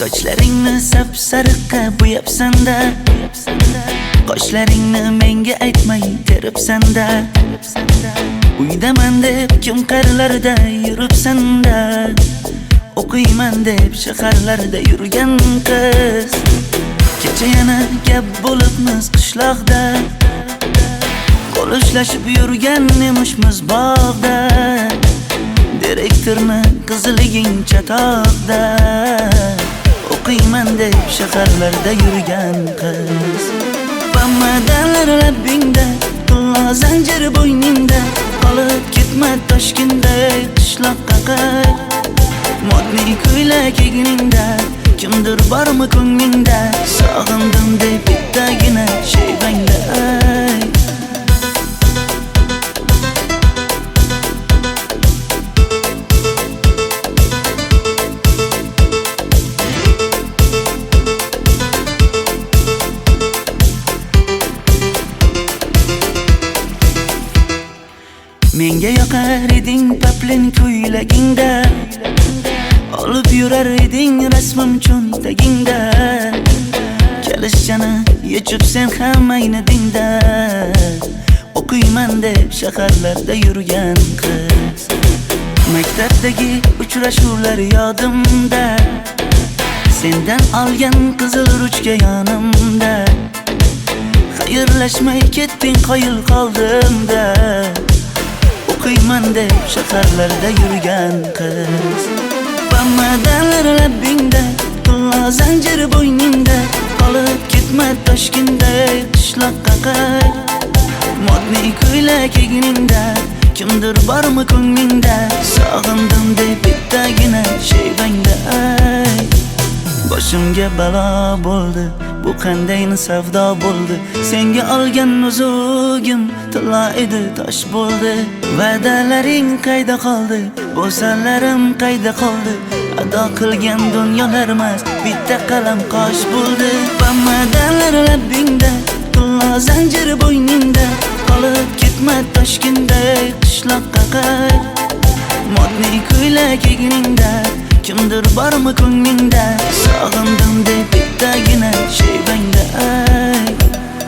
Sochlaringni sap-sariqqa bo'yabsan-da, qoshlaringni menga aytmay teribsan-da. Uydaman deb kim qarilarda yuribsan-da, o'qiyman deb shaharlarda yurgan qiz. Kecha yana gap bo'libmiz qishloqda, qo'l ushlashib yurgan emishmiz bog'da. Direktorni qiziliging chatoqda, o'qiyman deb shaharlarda yurgan qiz. Bamadanlar labbingda, qulla zanjir bo'yningda, qolib ketma Toshkentda qishloqqa qayt. Modniy ko'ylak egningda, kimdir bormi ko'nglingda, sog'indim deb bittagina shevangda ayt. Menga yoqar eding paplin ko'ylagingda, olib yurar eding rasmim cho'ntagingda. Kalishchani yechib sen ham aynadingda, o'qiyman deb shaharlarda yurgan qiz. Maktabdagi uchrashuvlar yodimda, sendan olgan qizil ruchka yonimda. Xayrlashmay ketding qoyil qoldimda, o'qiyman deb shaharlarda yurgan qiz. Bamadanlar labbingda, qulla zanjir bo'yningda, qolib ketma Toshkentda qishloqqa qayt. Modniy ko'ylak egningda, kimdir bormi ko'nglingda, sog'indim deb bittagina shevangda ayt. Boshimga balo bo'ldi, bu qanday savdo bo'ldi. Senga olgan nuzugim tilla edi, tosh bo'ldi. Va'dalaring qayda qoldi, bo'salarim qayda qoldi. Ado qilgan dunyolar emas, bitta qalam qosh bo'ldi. Bamadanlar labbingda, qulla zanjir bo'yningda, qolib ketma Toshkentda qishloqqa qayt. Modniy ko'ylak egningda, kimdir bormi ko'nglingda, sog'indim deb bittagina shevangda ayt.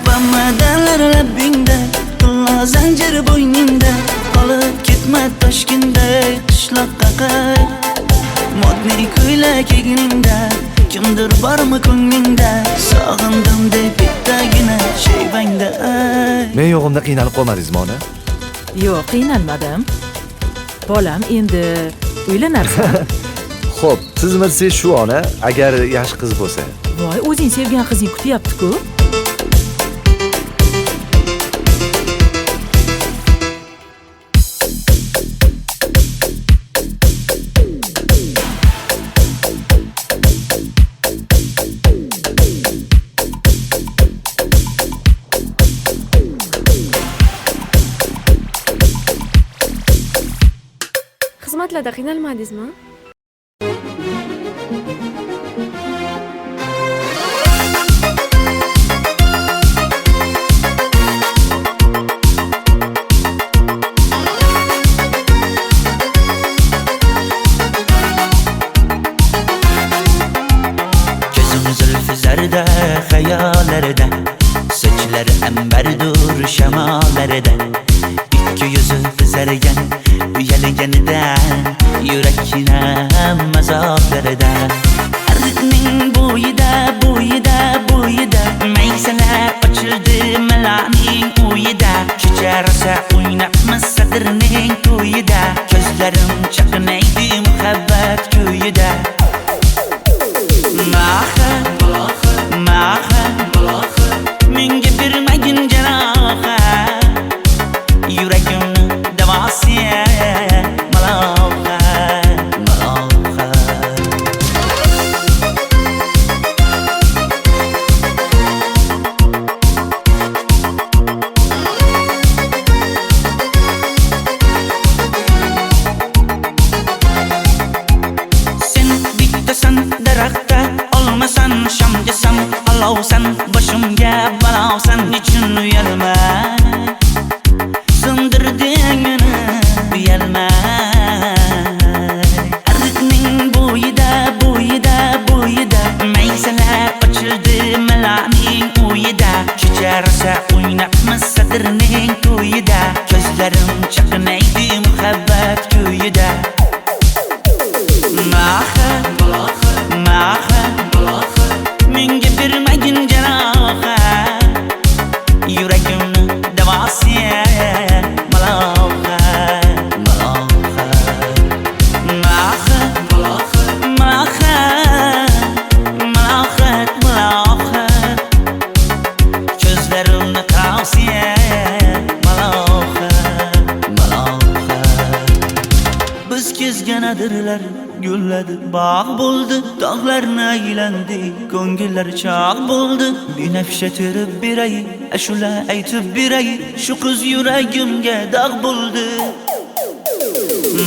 Bamadanlar labbingda, qulla zanjir bo'yningda, qolib ketma Toshkentda qishloqqa qayt. Modniy ko'ylak egningda, kimdir bormi ko'nglingda, sog'indim deb bittagina shevangda ayt. Men yo'g'imda qiynalib qolmadingizmi ona? Yo'q, qiynalmadim. Bolam, endi uylanarsan. Xo'p, siz bilsangiz shu ona, agar yaxshi qiz bo'lsa. Voy, o'zing sevgan qizing kutyapti-ku. Xizmatlarda qiynalmadingizmi? Zarda xayollarida, sochlari ambardur shamollarida, ikki yuzi qizargan uyalganida, yurakning mazoblarida. Arqning bo'yida, bo'yida, bo'yida, maysalar ochildi malaning uyida. Kecha rosa o'ynabmiz sadrning to'yida, ko'zlarim chaqnaydi muhabbat ko'yida. Menga bermagin jarohat, yuragimni davosi maloha, maloha. Sen bittasan daraxtda, olmasan shamgasan, olovsan boshimga balosan. to'yida Maxa menga bermagin jarohat yuragimni davosi kezganadirlar gulladi bog' bo'ldi tog'larni aylandi ko'ngillar chog' bo'ldi binafsha terib beray ashula aytib beray shu qiz yuragimga dog' bo'ldi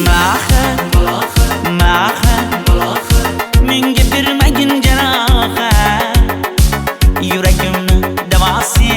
Maxa menga bermagin jarohat yuragimni davosi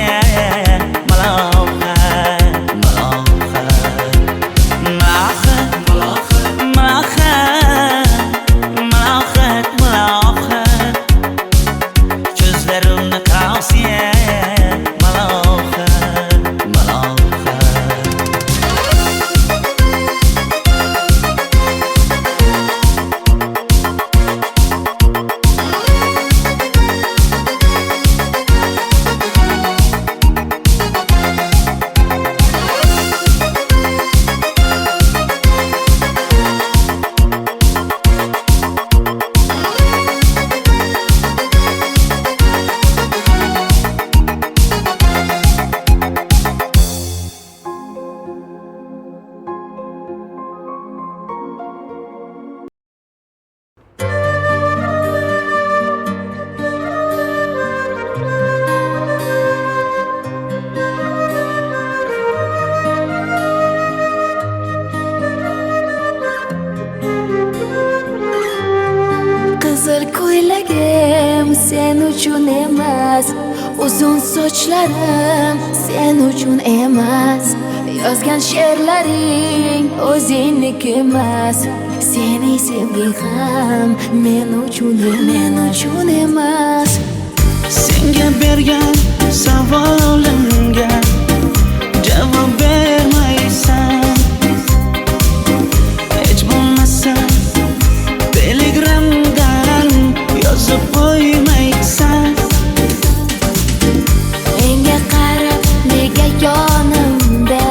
Qizil ko'ylagim sen uchun emas, uzun sochlarim sen uchun emas, yozgan she'rlaring o'zingniki emas, seni sevging ham men uchun emas. Senga bergan savolimga javob bermaysan, hech bo'lmasa telegramdan yozib qo'ymaysan. Menga qarab nega yonimda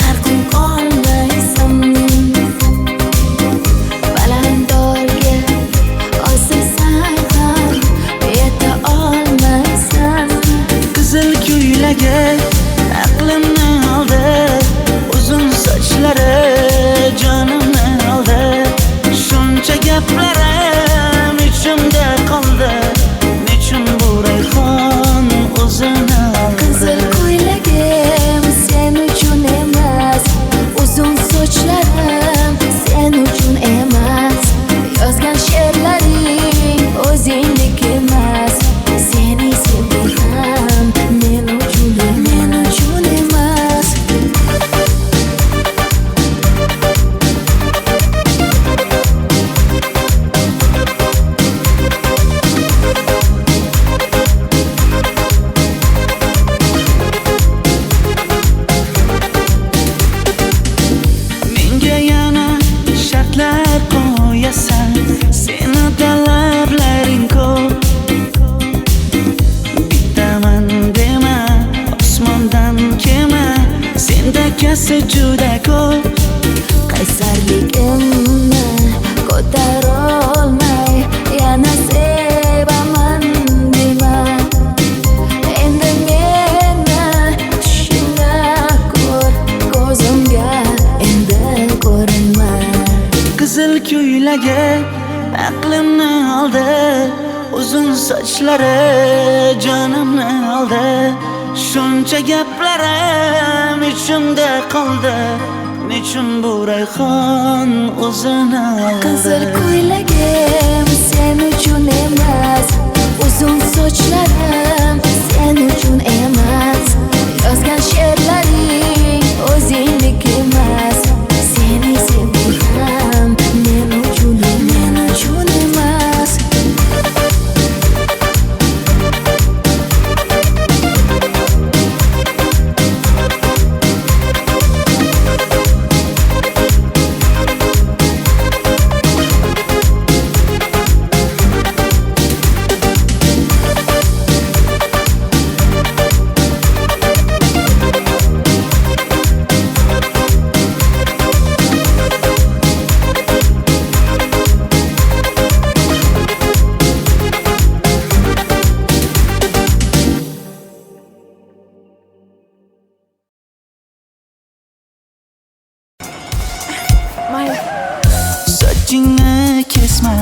har kun qolmaysan, balandorga osilsang ham yeta olmaysan. Qizil ko'ylagi aqlimni oldi, uzun sochlari jonimni oldi, shuncha gaplarim ichimda qoldi, nechun bu rayhon o'zini oldi. Qizil ko'ylagim sen uchun emas, uzun sochlarim sen uchun emas, yozgan she'rlaring o'zingniki emas, seni sevging ham men uchun emas. Menga yana shartlar qo'yasan, seni talablaring ko'p. Bittaman dema, osmondan kema, senda kasi juda ko'p. Qaysarligimni ko'tarolmay yana sevaman dema, endi meni tushingda ko'r, ko'zimga endi ko'rinma. Qizil ko'ylagi aqlimni oldi, uzun sochlari jonimni oldi, shuncha gaplarim ichimda qoldi, nechun bu rayhon o'zini oldi. Qizil ko'ylagim sen uchun emas, uzun sochlarim sen uchun emas, yozgan she'rlaring o'zingniki emas, seni sevging ham men uchun emas. mayli. Sochingni kesma,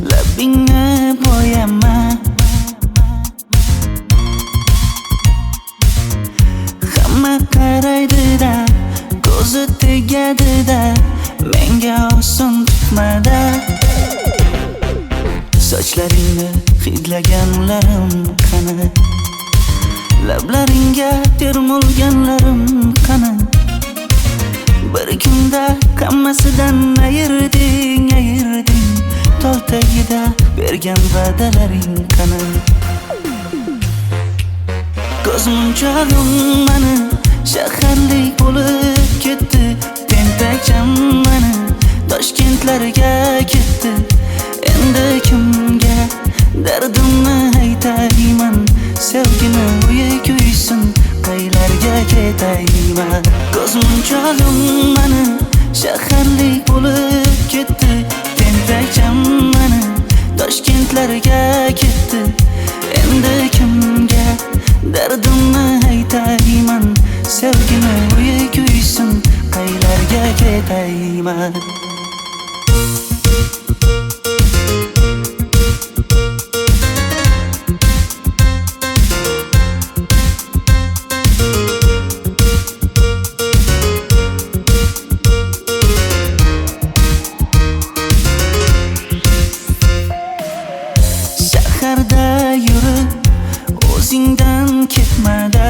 labingni bo'yama. Hamma qaraydi-da, ko'zi tegadi-da, menga oson tutmada. Sochlaringni hidlaganlarim qani, lablaringga termulganlarim qani. Bir kunda hammasidan ayırding, tol tagida bergan va'dalaring qani. Ko'zmunchog'im mani shaharlik bo'lib ketdi, tentakcham mani Toshkentlarga ketdi. Endi kimga dardimni aytayman, sevgini uyi kuysin, qaylarga ketayman. Ko'zmunchog'im mani shaharlik bo'lib ketdi, tentakcham mani Toshkentlarga ketdi. Endi kimga dardimni aytayman, sevgini uyi kuysin, qaylarga ketayman. Shaharda yurib o'zingdan ketmada,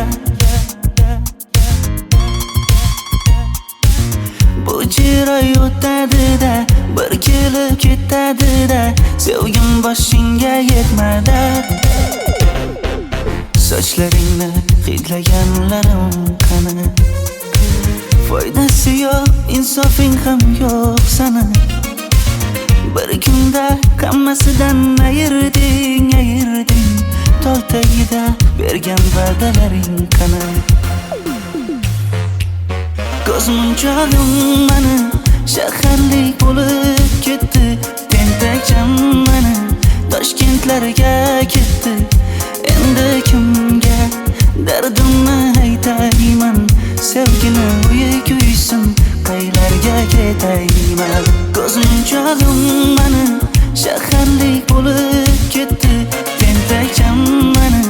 bu jiroy o'tadi-da, bir kelib ketadi-da, sevgim boshingga yetmada. Sochlaringni hidlaganlarim qani, foydasi yo'q, insofing ham yo'q sana. Bir kunda hammasidan ayırding, tol tagida bergan va'dalaring qani. Ko'zmunchog'im mani shaharlik bo'lib ketdi, tentakcham mani Toshkentlarga ketdi. Endi kimga dardimni aytayman, sevgini uyi kuysin, qaylarga ketayman. Ko'zmunchog'im mani shaharlik bo'lib ketdi, tentakcham mani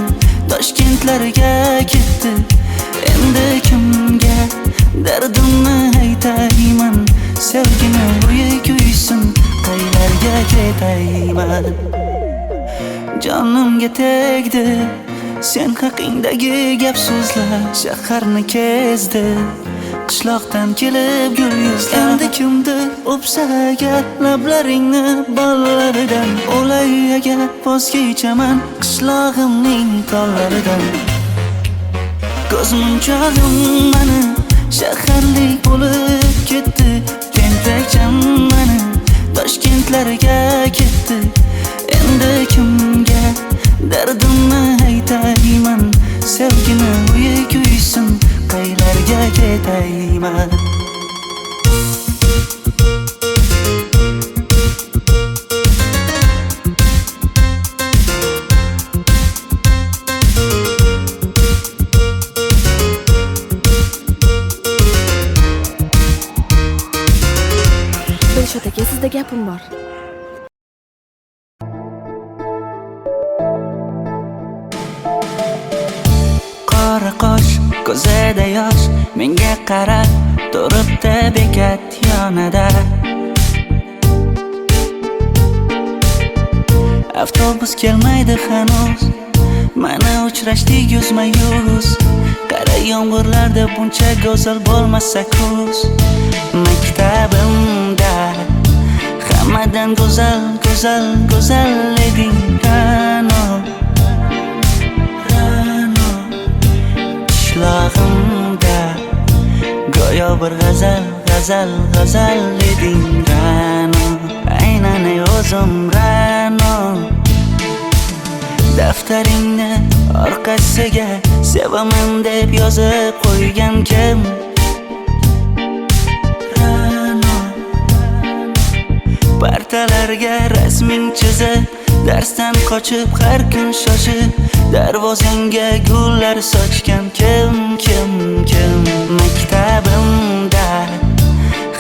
Toshkentlarga ketdi. Endi kimga dardimni aytayman, sevgini uyi kuysin, qaylarga ketayman. Jonimga tegdi sen haqingdagi gap so'zlar, shaharni kezdi qishloqdan kelib gul yuzlar. Endi kimdir o'psa agar lablaringni bollaridan, o'lay agar voz kechaman qishlog'imning tollaridan. Ko'zmunchog'im mani shaharlik bo'lib ketdi, tentakcham mani Toshkentlarga ketdi. Endi kimga dardimni aytayman, sevgini uyi kuysin, qaylarga ketayman. Dilshod aka, sizda gapim bor. Qora qosh, ko'zida yosh, menga qarab turibdi bekat yonida. Avtobus kelmaydi hanuz, mana uchrashdik yuzma-yuz. Qara yomg'irlarda buncha go'zal bo'lmasa kuz. Maktabimda hammadan go'zal, go'zal, go'zal eding Ra'no. Qishlog'imda go'yo bir g'azal, g'azal, g'azal eding Ra'no. Aynan o'zim Ra'no. Daftaringni orqasiga sevaman deb yozib qo'ygan kim? Ra'no. Partalarga rasming chizib, darsdan qochib har kun shoshib, darvozangga gullar sochgan kim? Maktabimda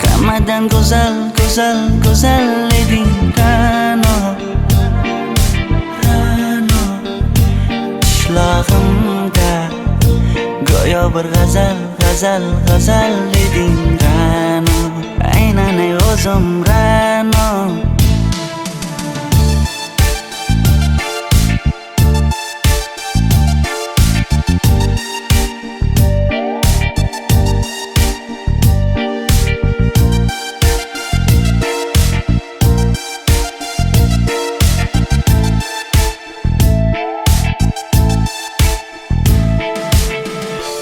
hamma Hammadan go'zal, go'zal, go'zal eding Ra'no, Ra'no. Ishlog'imda go'yo bir g'azal, g'azal, g'azal eding Ra'no. Aynan ey o'zim Ra'no.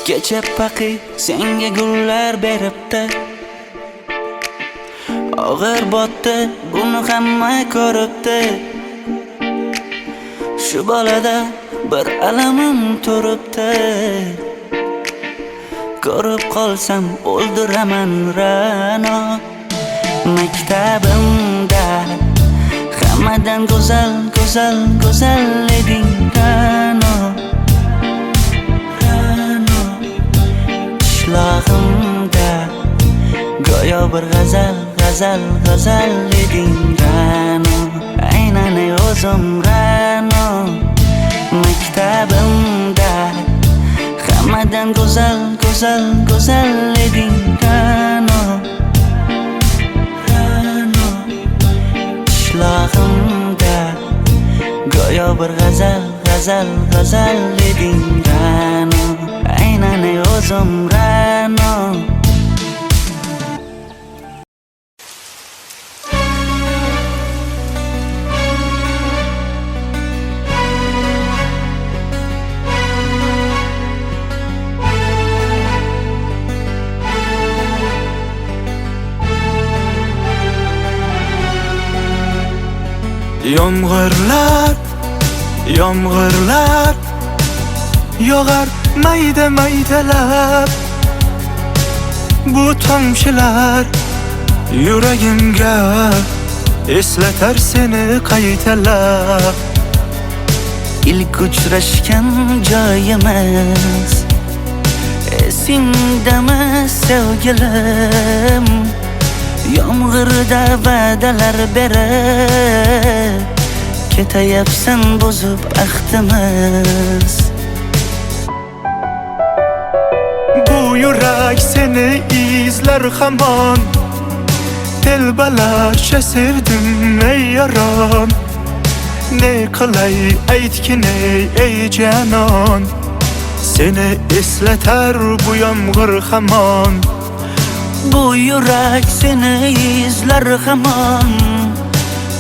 Kecha paqi senga gullar beribdi, og'ir botdi buni hamma ko'ribdi. Shu bolada bir alamim turibdi, ko'rib qolsam o'ldiraman Ra'no. Maktabimda hammadan go'zal, go'zal, go'zal eding Ra'no, Ra'no. Ishlog'imda go'yo bir g'azal, g'azal, g'azal eding Ra'no. Aynan ey o'zim Ra'no. Maktabimda hammadan go'zal, go'zal, go'zal eding Ra'no, Ra'no. Ishlog'imda go'yo bir g'azal, g'azal, g'azal eding Ra'no. Aynan ey o'zim Ra'no. Yomg'irlar, yomg'irlar yog'ar mayda maydalab. Bu tomchilar yuragimga eslatar seni qaytalab. İlk uchrashgan joyimiz esingdami sevgilim? Yomg'irda va'dalar berib ketayapsan buzib ahdimiz. Bu yurak seni izlar hamon, telbalarcha sevdim ey yaron. Ne qilay aytgin ey janon, seni eslatar bu yomg'ir hamon. Bu yurak seni izlar hamon,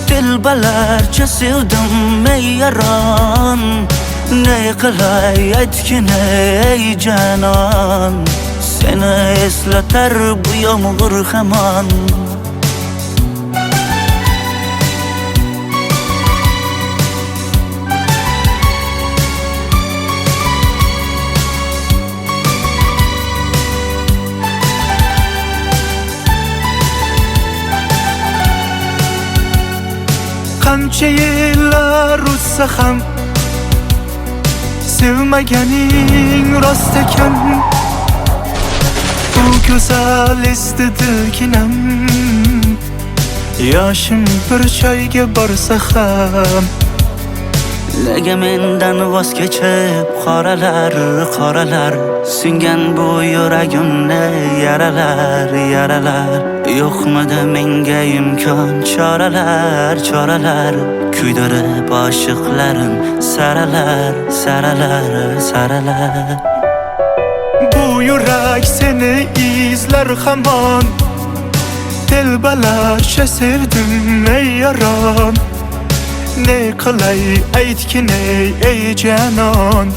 telbalarcha sevdim ey yaron. Ne qilay aytgin ey janon, seni eslatar bu yomg'ir hamon. Qancha yillar o'tsa ham sevmaganing rost ekan. Bu go'zal esdi dilginam, yoshim bir joyga borsa ham. Nega mendan voz kechib qoralar, qoralar singan bu yuragimni yaralar, yaralar. Yo'qmidi menga imkon choralar, choralar kuydirib oshiqlarim saralar, saralar, saralar. Bu yurak seni izlar hamon, telbalarcha sevdim ey yaron. Ne qilay aytgin ey janon,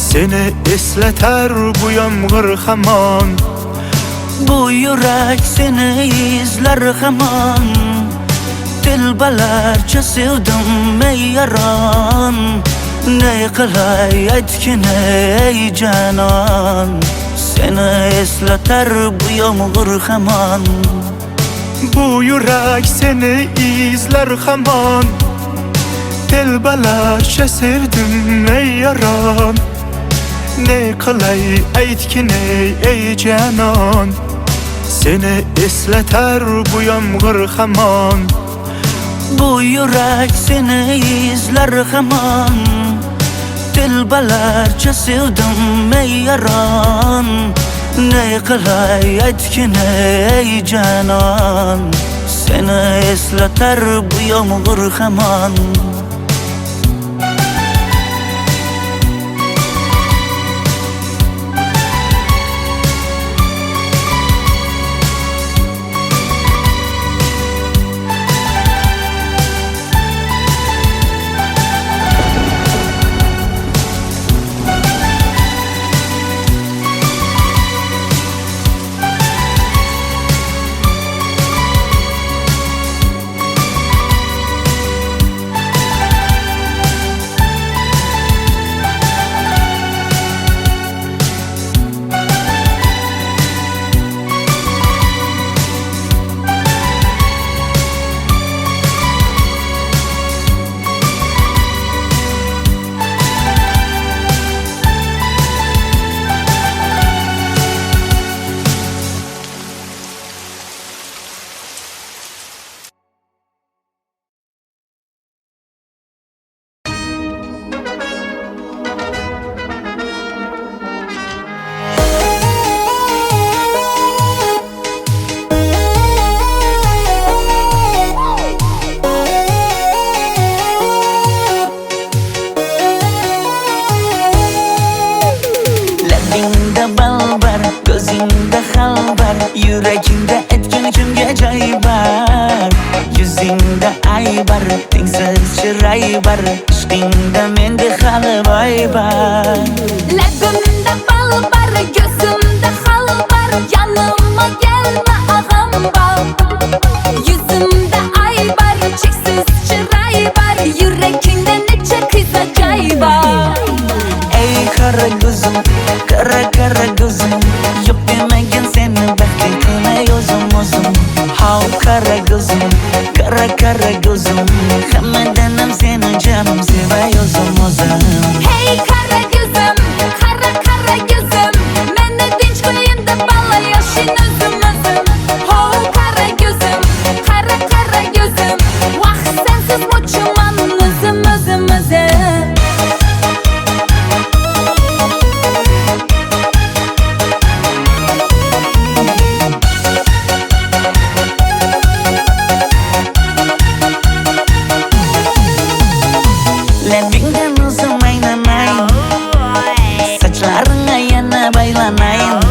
seni eslatar bu yomg'ir hamon. Bu yurak seni izlar hamon, telbalarcha sevdim ey yaron. Ne qilay aytgin ey janon, seni eslatar bu yomg'ir hamon. Bu yurak seni izlar hamon, telbalarcha sevdim ey yaron. Ne qilay aytgin ey janon, seni esleter bu yomg'ir hamon. Bu yurak seni izler hamon. Dilbalarcha sevdim ey yaron. Ne qilay aytgin ey canon. Seni esleter bu yomg'ir hamon. Yüreğimde etkin kimge cay var. Yüzünde ay var, tengsiz çıray var. İşkinde mende hal bay var. Labimde bal var, gözümde hal var. Yanıma gelme ağam bal. Yüzümde ay var, çeksiz çıray var. Yüreğinde neçe kıza cay var. Ey kara gözüm, kara kara gözüm. Yok demegin seni bekletme yozum ozum. Hav kara gözüm, kara kara gözüm. Hammadanam seni canım seva yozum ozum. Hey kara gözüm, kara kara gözüm. Meni dinç koyun da bala yaşın özüm özüm. Ho kara gözüm, kara kara gözüm. Vah sensiz muçuman özüm özüm özüm. Labingden uzun aynamayın. Saçlarına yana baylanayın.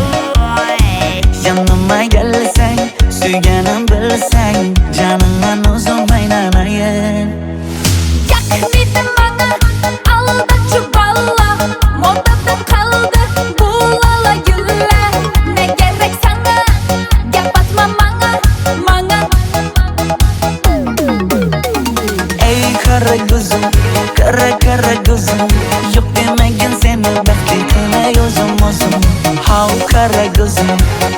Yanıma gelsen, suyganım bilsen. Canından uzun aynamayın. Yak dedim bana, alda çuballa. Modada kaldı bu lala güller. Ne gerek sana, gel batma bana, bana. Ey kara gözüm, kara kara gözüm. Yok demegin seni bekletme yozum ozum. Hav kara gözüm,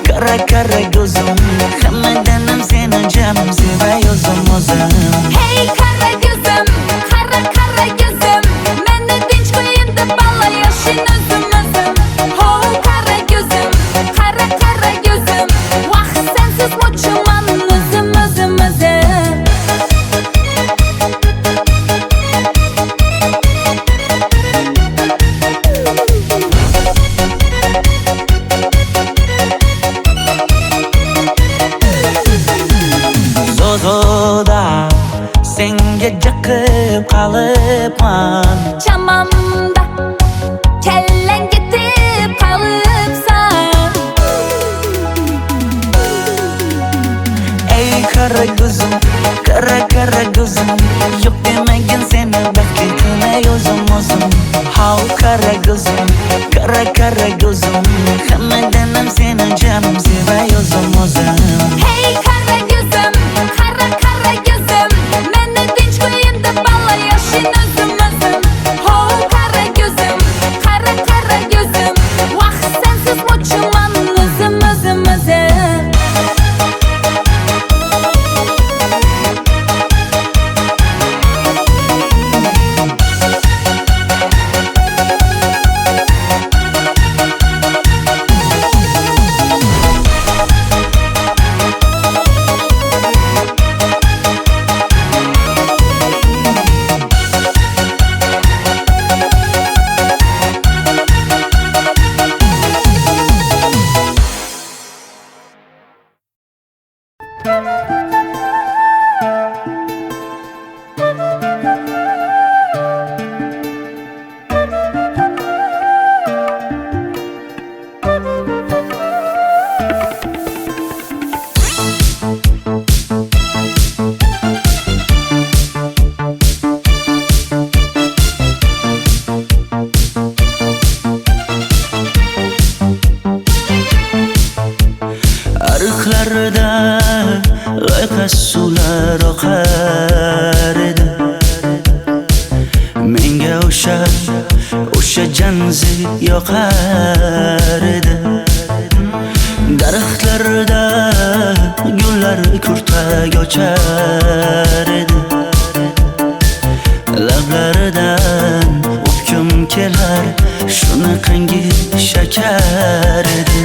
kara kara gözüm. Hammadanam seni canım seva yozum ozum. Hey kara gözüm, kara kara gözüm. Meni dinç koyun da bala yaşın özüm özüm. Ho kara gözüm, kara kara gözüm. Vah sensiz muçuman özüm özüm özüm. Zozoda senga jaqib qalıpman. Çamamda kellen gitip kalıpsan. Ey kara gözüm, kara kara gözüm. Yok demegin seni bekletme yozum ozum. Hav kara gözüm, kara kara gözüm. Hammadanam seni canım seva yozum ozum. Hey kara gözüm, kara kara gözüm. Meni dinç koyun da bala yaşın özüm özüm. Ho kara gözüm, kara kara gözüm. Vah sensiz muçuman özüm özüm özüm. Ariqlarda loyqa suvlar oqar edi. Menga o'sha janzi yoqar edi. Daraxtlarda gullar kurtak ochar edi. Lablaridan o'pkim kelar, shunaqangi shakar edi.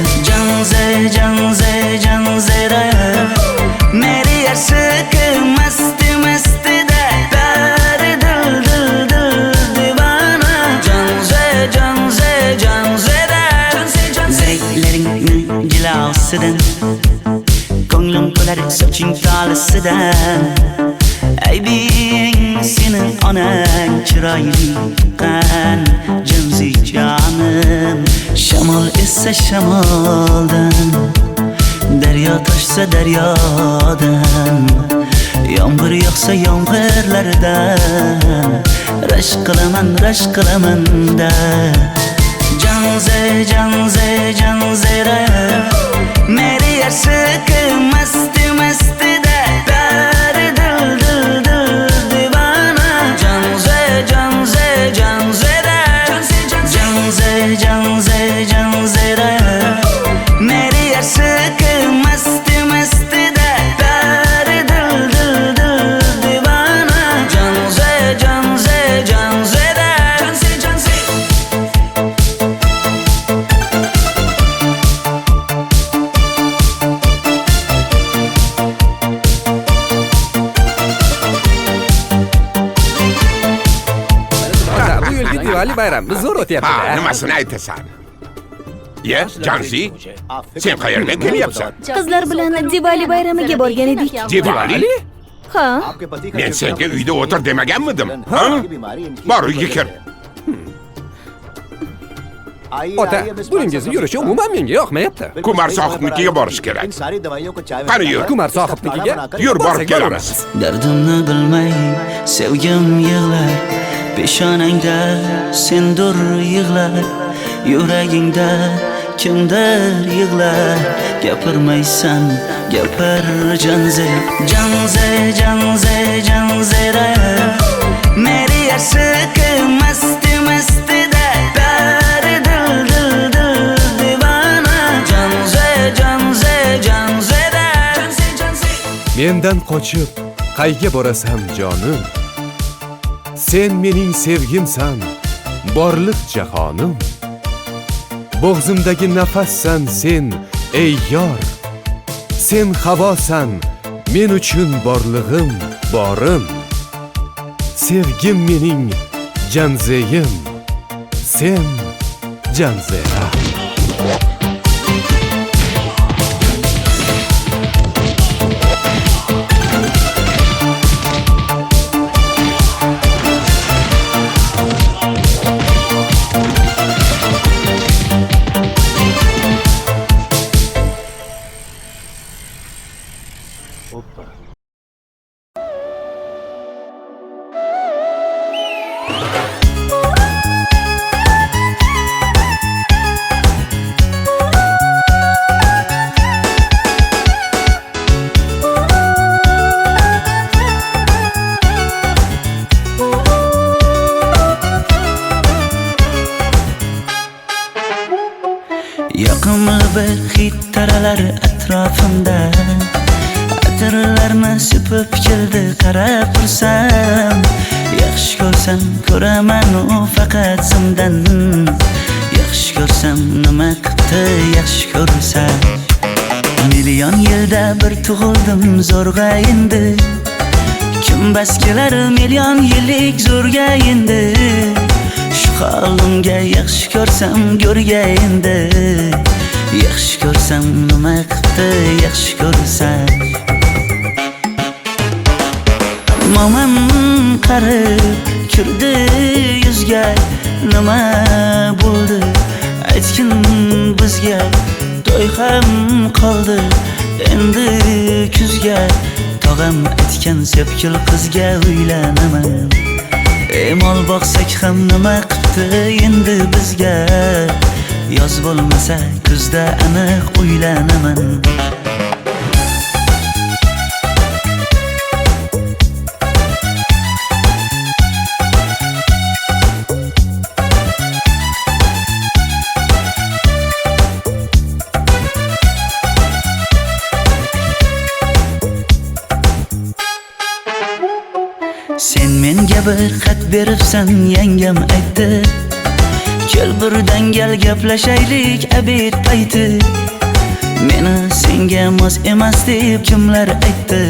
Janzera meri yarsiqi masti da bari dil divana. Janzera zeylaringni jilosidan, ko'nglim qolar soching tolisidan. Aybing sening onang chiroyli qan janzi jonim. Shamol essa shamoldan, daryo toshsa daryodan, yomg'ir yog'sa yomg'irlardan rashk qilaman da. Janzera meri yarsiqi masti da bari dil divana. Janzera meri yarsiqi masti da bari dil divana. Janzera Bu yilgi Diwali bayrami zo'r o'tyapti-da. Nimasini aytasan? Ye, Janzi, sen qayerdan kelyapsan? Qizlar bilan Diwali bayramiga borgan edik. Diwali? Ha? Men senga uyda o'tir demaganmidim? Ha? Bor uyga kir. Ota, buningizni yurishi umuman menga yoqmayapti. Kumar sohibnikiga borish kerak. Qani yur. Kumar sohibnikiga Yur, borib kelamiz. Dardimni bilmay sevgim yig'lar, peshonangda sendur yig'lar, yuragingda kimdir yig'lar. Gapirmaysan, gapir janzera meri yarsiqi masti da bari dil divana. Janzera Mendan qochib qayga borasan jonim? Sen mening sevgimsan, borliq jahonim. Bo'g'zimdagi nafassan sen, ey yor. Sen havosan, men uchun borlig'im, borim. Sevgim mening janzeyim, sen janzera. Yoqimli bir hid taralar atrofimda, atirlarni sepib keldi qarab tursam. Yaxshi ko'rsam ko'raman u faqat simdan, yaxshi ko'rsam nima qildi yaxshi ko'rsam. Million yilda bir tug'ildim zo'rg'a endi, kim bas kelar million yillik zo'rga endi. Shu holimga yaxshi ko'rsam go'rga endi, yaxshi ko'rsam nima qildi yaxshi ko'rsam. Momam qarib kirdi yuzga, nima bo'ldi aytgin bizga. To'y ham qoldi endi kuzga, tog'am aytgan sepkil qizga uylanaman. Mol boqsak ham nima qipti endi bizga, yoz bo'lmasa kuzda aniq uylanaman. Sen menga bir xat beribsan, yangam aytdi. Kel birdan gal gaplashaylik abid payti. Meni senga mos emas deb kimlar aytdi.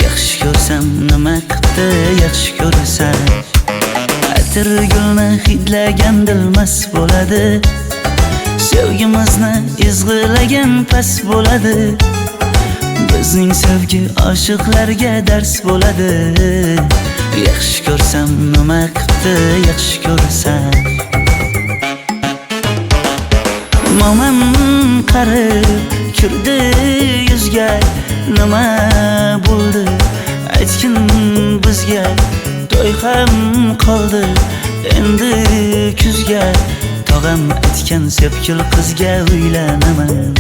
Yaxshi ko'rsam nima qipti, yaxshi ko'rsam atir gulni hidlagan dilmas bo'ladi. Sevgimizni izg'ilagan pas bo'ladi. Bizning sevgi oshiqlarga dars bo'ladi. Yaxshi ko'rsam nima qipti, yaxshi ko'rsam. Momam qarib kirdi yuzga, nima bo'ldi aytgin bizga. To'y ham qoldi endi kuzga, tog'am aytgan sepkil qizga uylanaman.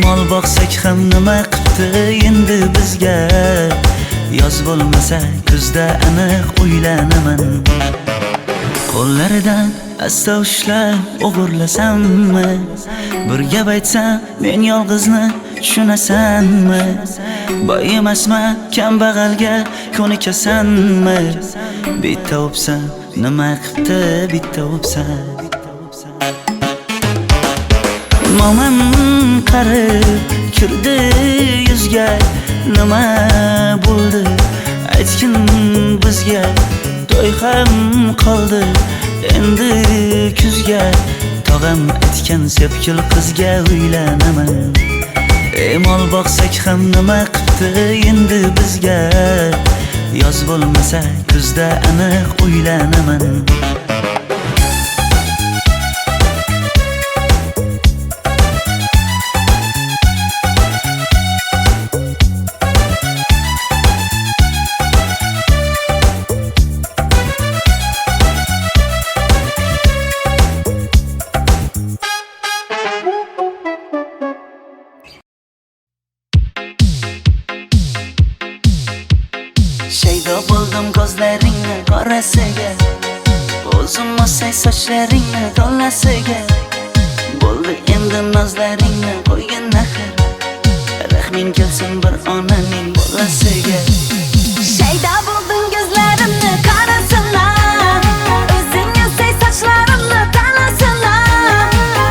Mol boqsak ham nima qipti endi bizga, yoz bo'lmasa kuzda aniq uylanaman. Qo'llaridan asta ushlab o'g'irlasammi, bir gap aytsam men yolg'izni tushunasanmi? Boy emasman kambag'alga ko'nikasanmi? Bitta o'psam nima qipti, bitta o'psam. Momam qarib kirdi yuzga, nima bo'ldi aytgin bizga. To'y ham qoldi endi kuzga, tog'am aytgan sepkil qizga uylanaman. Mol boqsak ham nima qipti endi bizga, yoz bo'lmasa kuzda aniq uylanaman. Shaydo bo'ldim ko'zlaringni qorasiga, o'zim o'say sochlaringni to'lasiga. Bo'ldi endi nozlaringni qo'ygin axir, rahming kelsin bir onaning bolasiga. Shaydo bo'ldim ko'zlarimni qorasilar, o'zing o'say sochlarimni to'lasilar.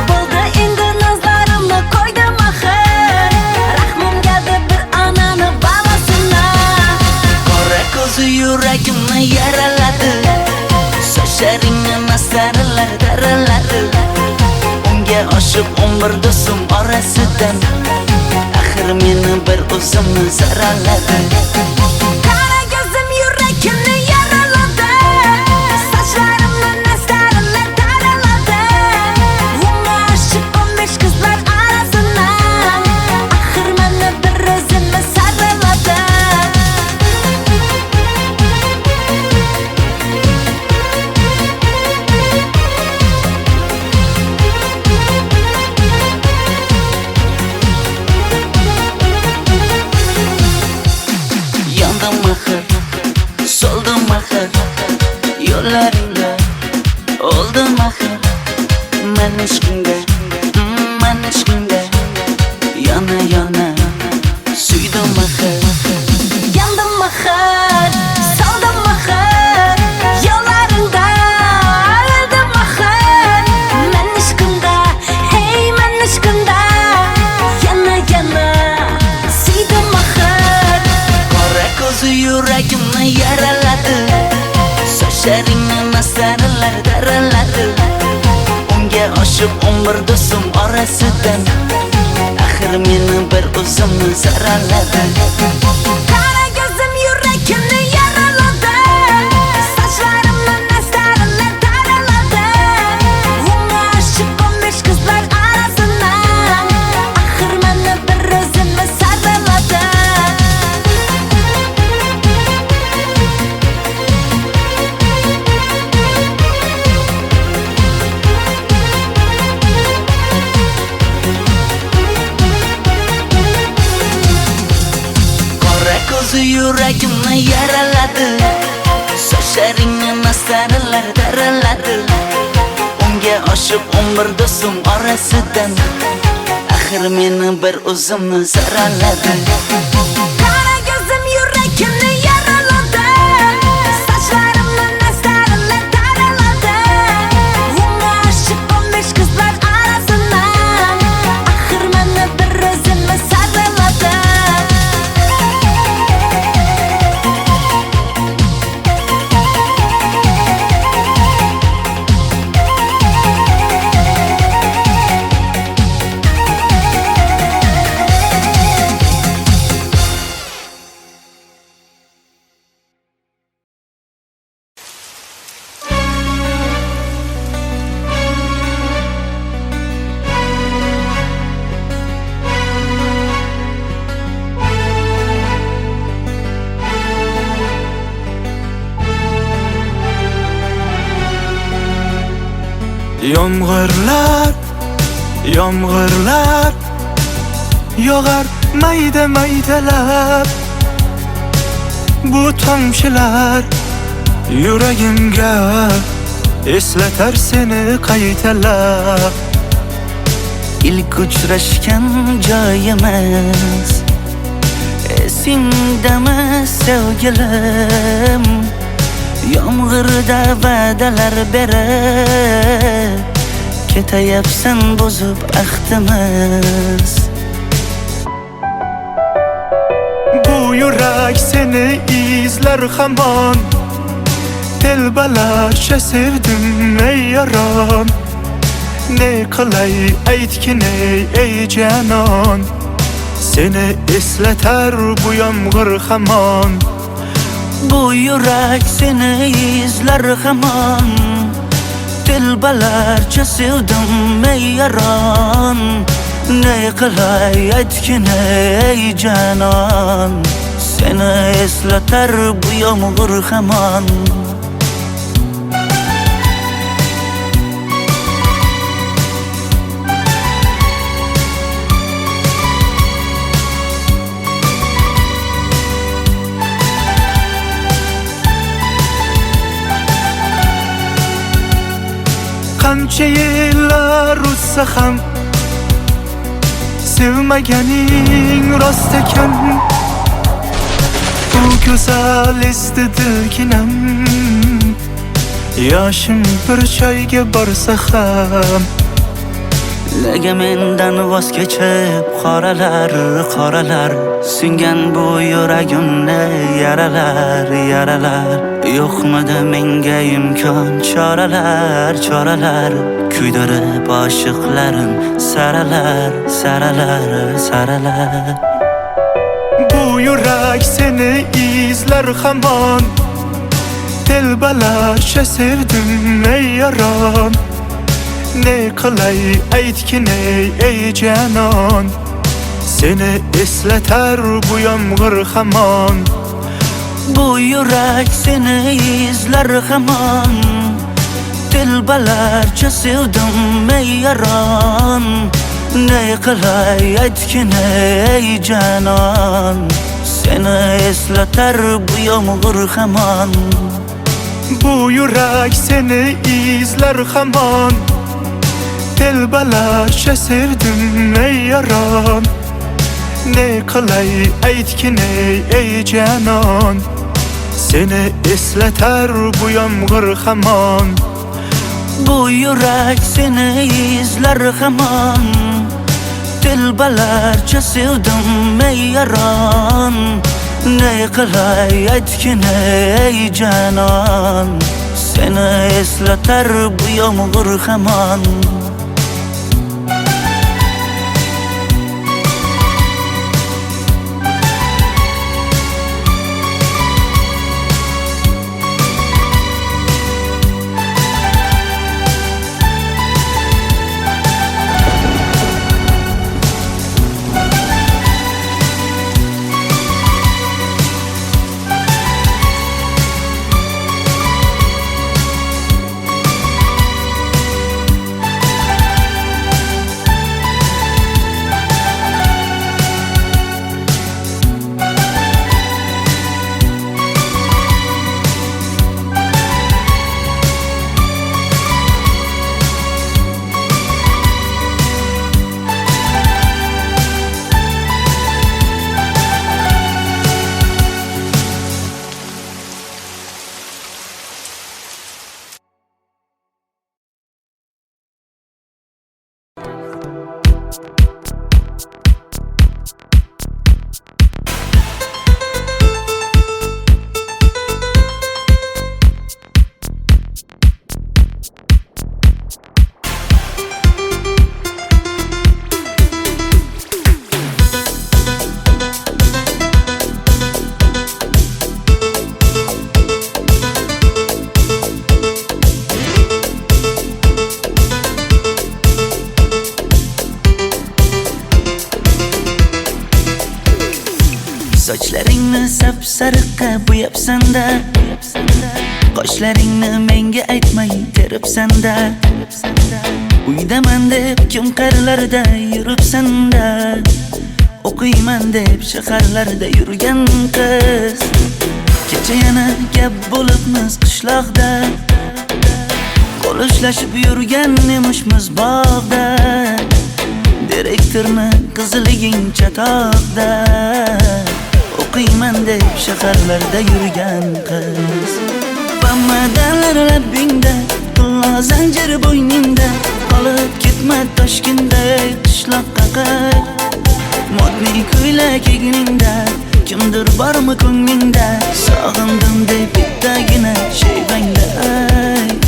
Bo'ldi endi nozlarimni qo'ydim axir, rahmim keldi bir onani bolasilar. Ko'zi yuragimni yaraladi, sochlaringni mastarlar daraladi. Unga oshiq 11 do'stim orasidan, axir meni bir o'zimni zaraladi. Qara ko'zim yuragimni yaraladi, sochlarimni mastarlar daraladi. Unga oshiq 15 qizlar orasidan, axir meni bir o'zimni zaraladi. Soldim axir yo'llaringda, oldim axir men ishqingda, yana yana suydim axir. Yandım axir, soldim axir yo'llaringda, oldim axir men ishqingda, hey men ishqingda, yana yana suydim axir. Qora ko'zi yuragimni yaraladi, sochlaringni mastarlar daraladi. Unga oshiq 11 do'stim orasidan, axir meni bir o'zimni zaraladi. Qara ko'zim yuragim so'zi yuragimni yaraladi. Sochlaringni masaralar taraladi. Unga oshib 11 do'stim orasidan axir meni bir o'zimni saraladi. Qara ko'zim yuragimni yaraladi. Sochlarimni masaralar taraladi. Unga oshib 15 qizlar orasidan axir meni bir o'zimni saraladi. Yomg'irlar, yomg'irlar yog'ar mayda maydalab. Bu tomchilar yuragimga eslatar seni qaytalab. İlk uchrashgan joyimiz esingdami sevgilim? Yomg'irda va'dalar berib ketayapsan buzib ahdimiz. Bu yurak seni izlar hamon. Telbalarcha sevdim ey yaron. Ne qilay aytgin ey janon. Seni eslatar bu yomg'ir hamon. Bu yurak seni izlar hamon. Telbalarcha sevdim ey yaron. Ne qilay aytgin ey janon. Seni eslatar bu yomg'ir hamon. Qancha yillar o'tsa ham sevmaganing rost ekan. Bu go'zal esdidiginam yoshim bir joyga borsa ham. Nega mendan voz kechib qoralar qoralar singan bu yuragimni yaralar yaralar. Yo'qmidi menga imkon choralar choralar kuydirib oshiqlarim saralar saralar saralar. Bu yurak seni izlar hamon. Telbalarcha sevdim ey yaron. Ne qilay aytgin ey janon. Seni eslatar bu yomg'ir hamon. Bu yurak seni izlar hamon. Telbalarcha sevdim ey yaron. Ne qilay aytgin ey janon. Seni eslatar bu yomg'ir hamon. Bu yurak seni izlar hamon. Telbalarcha sevdim ey yaron. Ne qilay aytgin ey janon. Seni eslatar bu yomg'ir hamon. Bu yurak seni izlar hamon. Telbalarcha sevdim ey yaron. Ne qilay aytgin ey janon. Seni eslatar bu yomg'ir hamon. Sochlaringni sap-sariqqa bo'yabsan-da, qoshlaringni menga aytmay teribsan-da. Uydaman deb kim qarilarda yuribsan-da, o'qiyman deb shaharlarda yurgan qiz. Kecha yana gap bo'libmiz qishloqda, qo'l ushlashib yurgan emishmiz bog'da. Direktorni qiziliging chatoqda, o'qiyman deb shaharlarda yurgan qiz. Bamadanlar labbingda, qulla zanjir bo'yningda, qolib ketma Toshkentda qishloqqa qayt. Modniy ko'ylak egningda, kimdir bormi ko'nglingda, sog'indim deb bittagina shevangda ayt.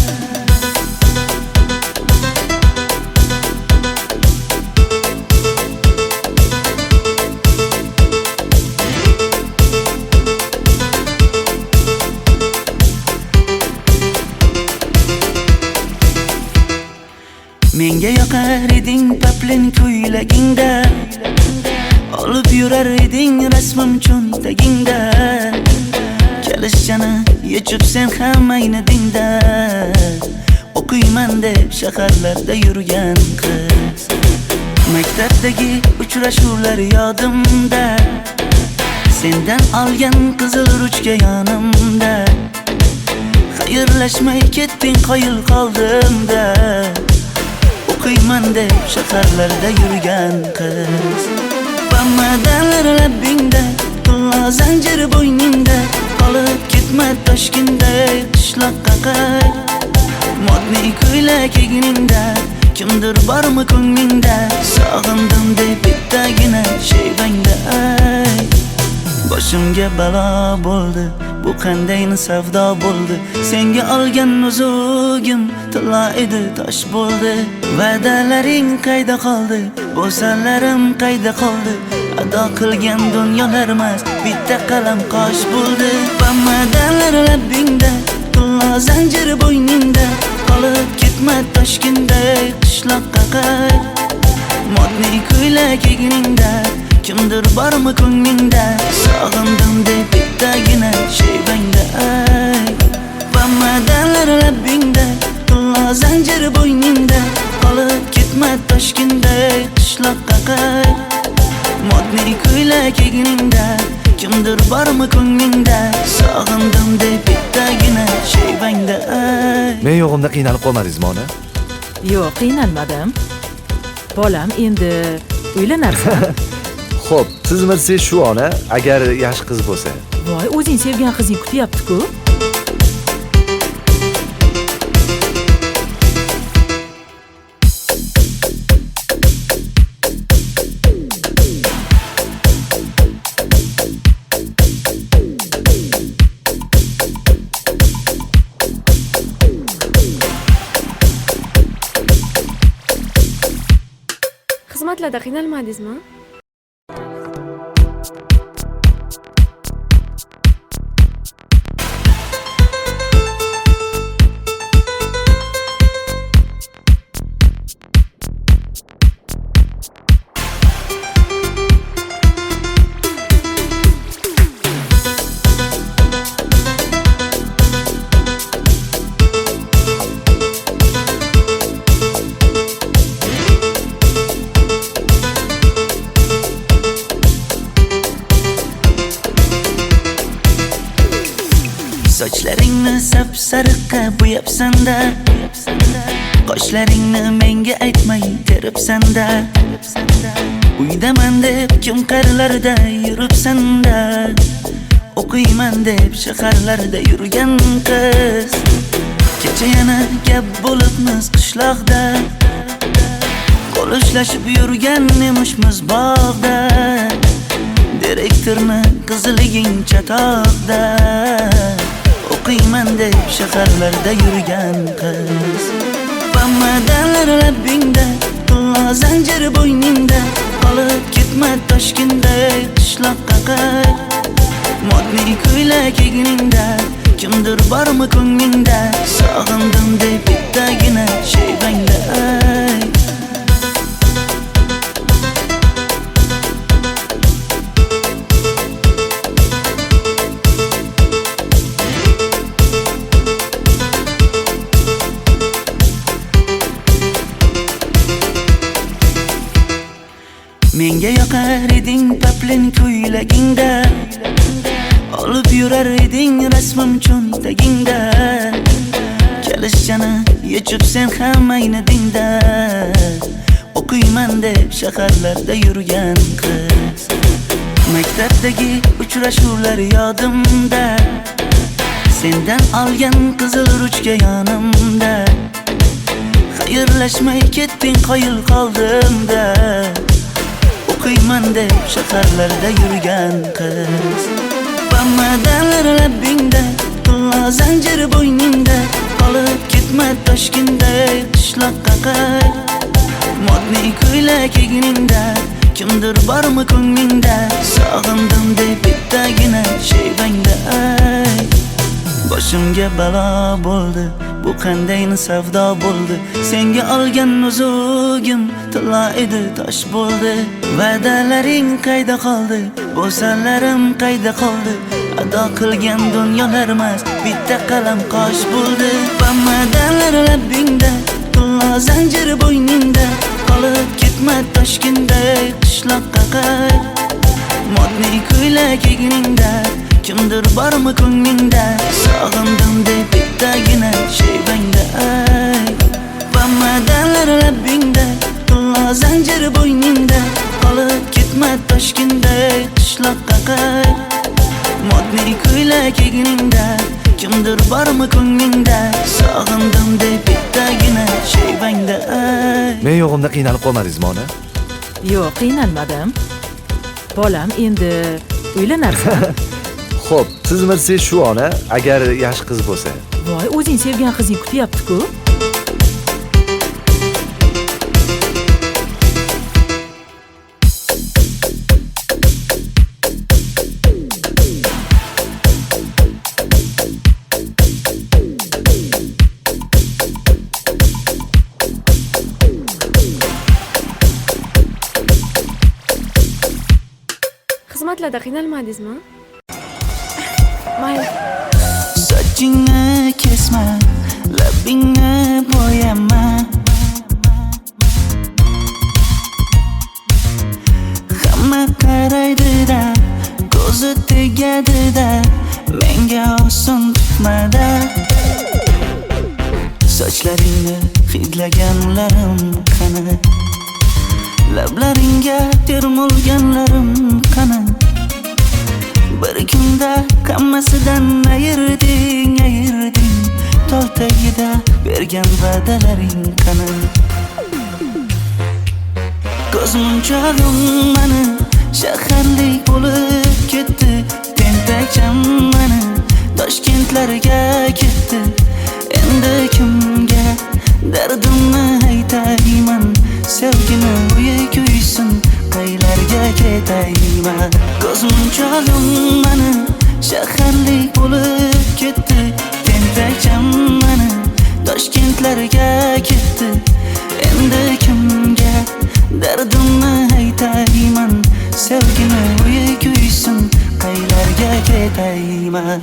Menga yoqar eding paplin ko'ylagingda, olib yurar eding rasmim cho'ntagingda. Kalishchani yechib sen ham aynadingda, o'qiyman deb shaharlarda yurgan qiz. Maktabdagi uchrashuvlar yodimda, sendan olgan qizil ruchka yonimda. Xayrlashmay ketding qoyil qoldimda, o'qiyman deb shaharlarda yurgan qiz. Bamadanlar labbingda, qulla zanjir bo'yningda, qolib ketma Toshkentda qishloqqa qayt. Modniy ko'ylak egningda, kimdir bormi ko'nglingda, sog'indim deb bittagina shevangda ayt. Boshimga balo bo'ldi, bu qanday savdo bo'ldi. Senga olgan nuzugim tilla edi, tosh bo'ldi. Va'dalaring qayda qoldi, bo'salarim qayda qoldi. Ado qilgan dunyolar emas, bitta qalam qosh bo'ldi. Bamadanlar labbingda, qulla zanjir bo'yningda, qolib ketma Toshkentda qishloqqa qayt. Modniy ko'ylak egningda, kimdir bormi ko'nglingda, sog'indim deb bittagina shevangda ayt. Bamadanlar labbingda, qulla zanjir bo'yningda, qolib ketma Toshkentda qishloqqa qayt. Modniy ko'ylak egningda, kimdir bormi ko'nglingda, sog'indim deb bittagina shevangda ayt. Men yo'g'imda qiynalib qolmadingizmi ona? Yo'q, qiynalmadim. Bolam, endi uylanarsan. Xo'p, siz bilsangiz shu ona, agar yaxshi qiz bo'lsa. Voy, o'zing sevgan qizing kutyapti-ku. Xizmatlarda qiynalmadingizmi? Sochlaringni sap-sariqqa bo'yabsan-da, qoshlaringni menga aytmay teribsan-da. Uydaman deb kim qarilarda yuribsan-da, o'qiyman deb shaharlarda yurgan qiz. Kecha yana gap bo'libmiz qishloqda, qo'l ushlashib yurgan emishmiz bog'da. Direktorni qiziliging chatoqda, o'qiyman deb shaharlarda yurgan qiz. Bamadanlar labbingda, qulla zanjir bo'yningda, qolib ketma Toshkentda qishloqqa qayt. Modniy ko'ylak egningda, kimdir bormi ko'nglingda, sog'indim deb bittagina shevangda ayt. eding paplin ko'ylagingda, olib yurar eding rasmim cho'ntagingda. Kalishchani yechib sen ham ayni dingda, o'qiyman deb shaharlarda yurgan qiz. Maktabdagi uchrashuvlar yodimda, sendan olgan qizil ruchka yonimda. Xayrlashmay ketding qoyil qoldimda, o'qiyman deb shaharlarda yurgan qiz. Bamadan labbingda, pulla zanjir bo'yningda, qolib ketma Toshkentday qishloqqa qayt. Modniy ko'ylak egningda, kimdir bormi ko'nglingda, sog'indim deb bittagina shevangda ay. Boshimga balo bo'ldi, bu qanday savdo bo'ldi. Senga olgan nuzugim tilla edi, tosh bo'ldi. Va'dalaring qayda qoldi, bo'salarim qayda qoldi. Ado qilgan dunyolar emas, bitta qalam qosh bo'ldi. Bamadanlar labbingda, tilla zanjir bo'yningda, qolib ketma Toshkentday qishloqqa qayt. Modniy ko'ylak egningda, kimdir bormi ko'nglingda, sog'indim deb bittagina shevangda ay. Bamadanlar labbingda, tilla zanjir bo'yningda, qolib ketma Toshkentday qishloqqa qayt. Modniy ko'ylak egningda, kimdir bormi ko'nglingda, sog'indim deb bittagina shevangda ay. Men yo'g'imda qiynalib qolmadingizmi ona? Yo'q, qiynalmadim. Bolam, endi uylanarsan. Xo'p, siz bilsangiz shu ona, agar yaxshi qiz bo'lsa. Voy, o'zing sevgan qizing kutyapti-ku. Xizmatlarda qiynalmadingizmi? Mayli. Sochingni kesma, labbingni bo'yama. Hamma qaraydi-da, ko'zi tegadi-da, menga oson tutmada. Sochlaringni hidlaganlarim qani, lablaringga termulganlarim qani. Bir kunda hammasidan ayırding, tol tagida bergan va'dalaring qani. Ko'zmunchog'im mani shaharlik bo'lib ketdi, tentakcham mani Toshkentlarga ketdi. Endi kimga dardimni aytayman, sevgini uyi kuysin, qaylarga ketayman. Ko'zmunchog'im mani shaharlik bo'lib ketdi, tentakcham mani Toshkentlarga ketdi. Endi kimga dardimni aytayman, sevgini uyi kuysin, qaylarga ketayman.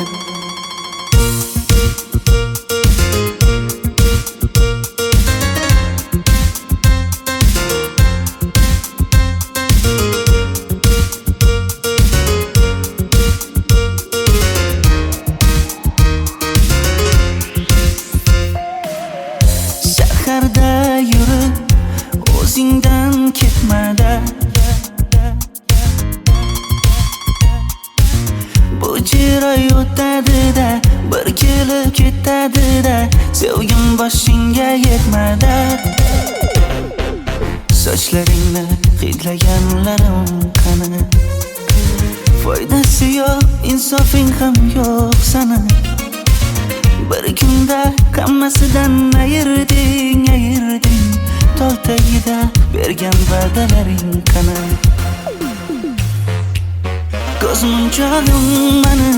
Shaharda yurib, o'zingdan ketmada. Bu chiroy o'tadi-da, bir kelib ketadi-da, sevgim boshingga yetmada. Sochlaringni hidlaganlarim qani, foydasi yo'q, insofing ham yo'q sana. Bir kunda hammasidan ayırding, tol tagida bergan va'dalaring qani. Ko'zmunchog'im mani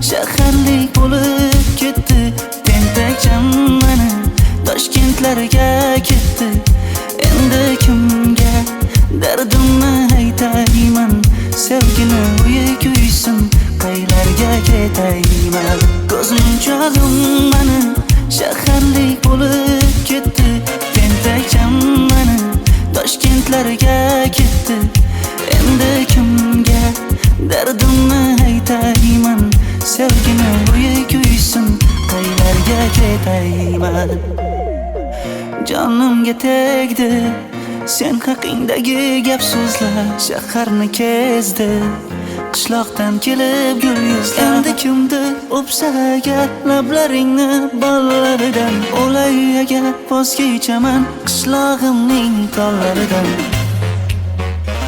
shaharlik bo'lib ketdi, tentakcham mani Toshkentlarga ketdi. Endi kimga dardimni aytayman, sevgini uyi kuysin, qaylarga ketayman. Ko'zmunchog'im mani shaharlik bo'lib ketdi, tentakcham mani Toshkentlarga ketdi. endi kimga dardimni aytayman, sevgini bo'yi kuysin, qaylarga ketayman. Jonimga tegdi sen haqingdagi gap so'zlar, shaharni kezdi qishloqdan kelib gul yuzlar. Endi kimdir o'psa agar lablaringni bollaridan, o'lay agar voz kechaman qishlog'imning tollaridan.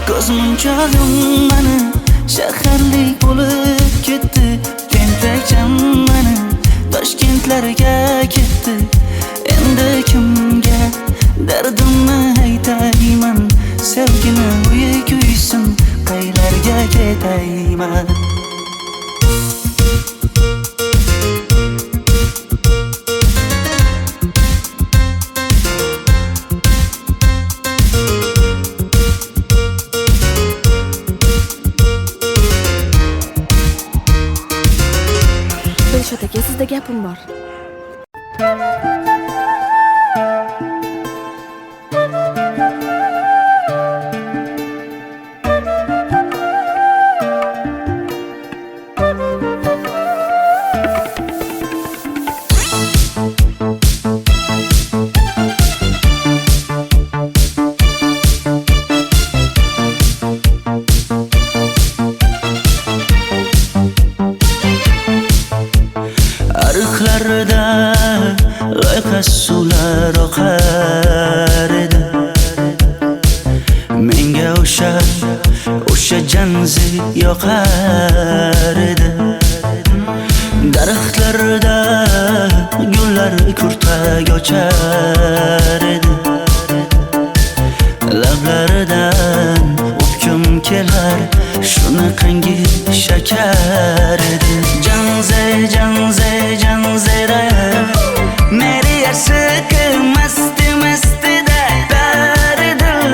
Ko'zmunchog'im mani shaharlik bo'lib ketdi, tentakcham mani Toshkentlarga ketdi. Endi kimga dardimni aytayman, sevgini bo'yi kuysin, qaylarga ketayman. Dilshod aka, sizda gapim bor. Ariqlarda loyqa suvlar oqar edi. Menga o'sha janzi yoqar edi. Daraxtlarda gullar kurtak ochar edi. Lablaridan o'pkim kelar, shunaqangi shakar edi. Janzera meri yarsiqi masti dari dil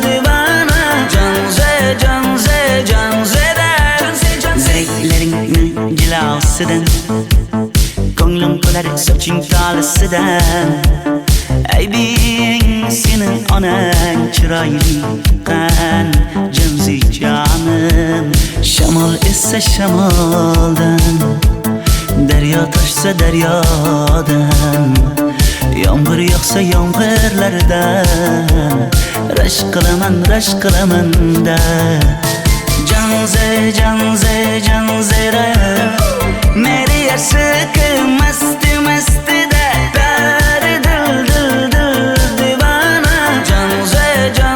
divana. Janzera zaylaringni jilosidan, ko'nglim to'lar soching tolisidan. Aybing sening onang chiroyli qan, janzi jonim. Shamol essa shamoldan, daryo toshsa daryodan, yomg'ir yog'sa yomg'irlardan, rashk qilaman da. Janzera meri yarsiqi masti dari dil divana. Janzera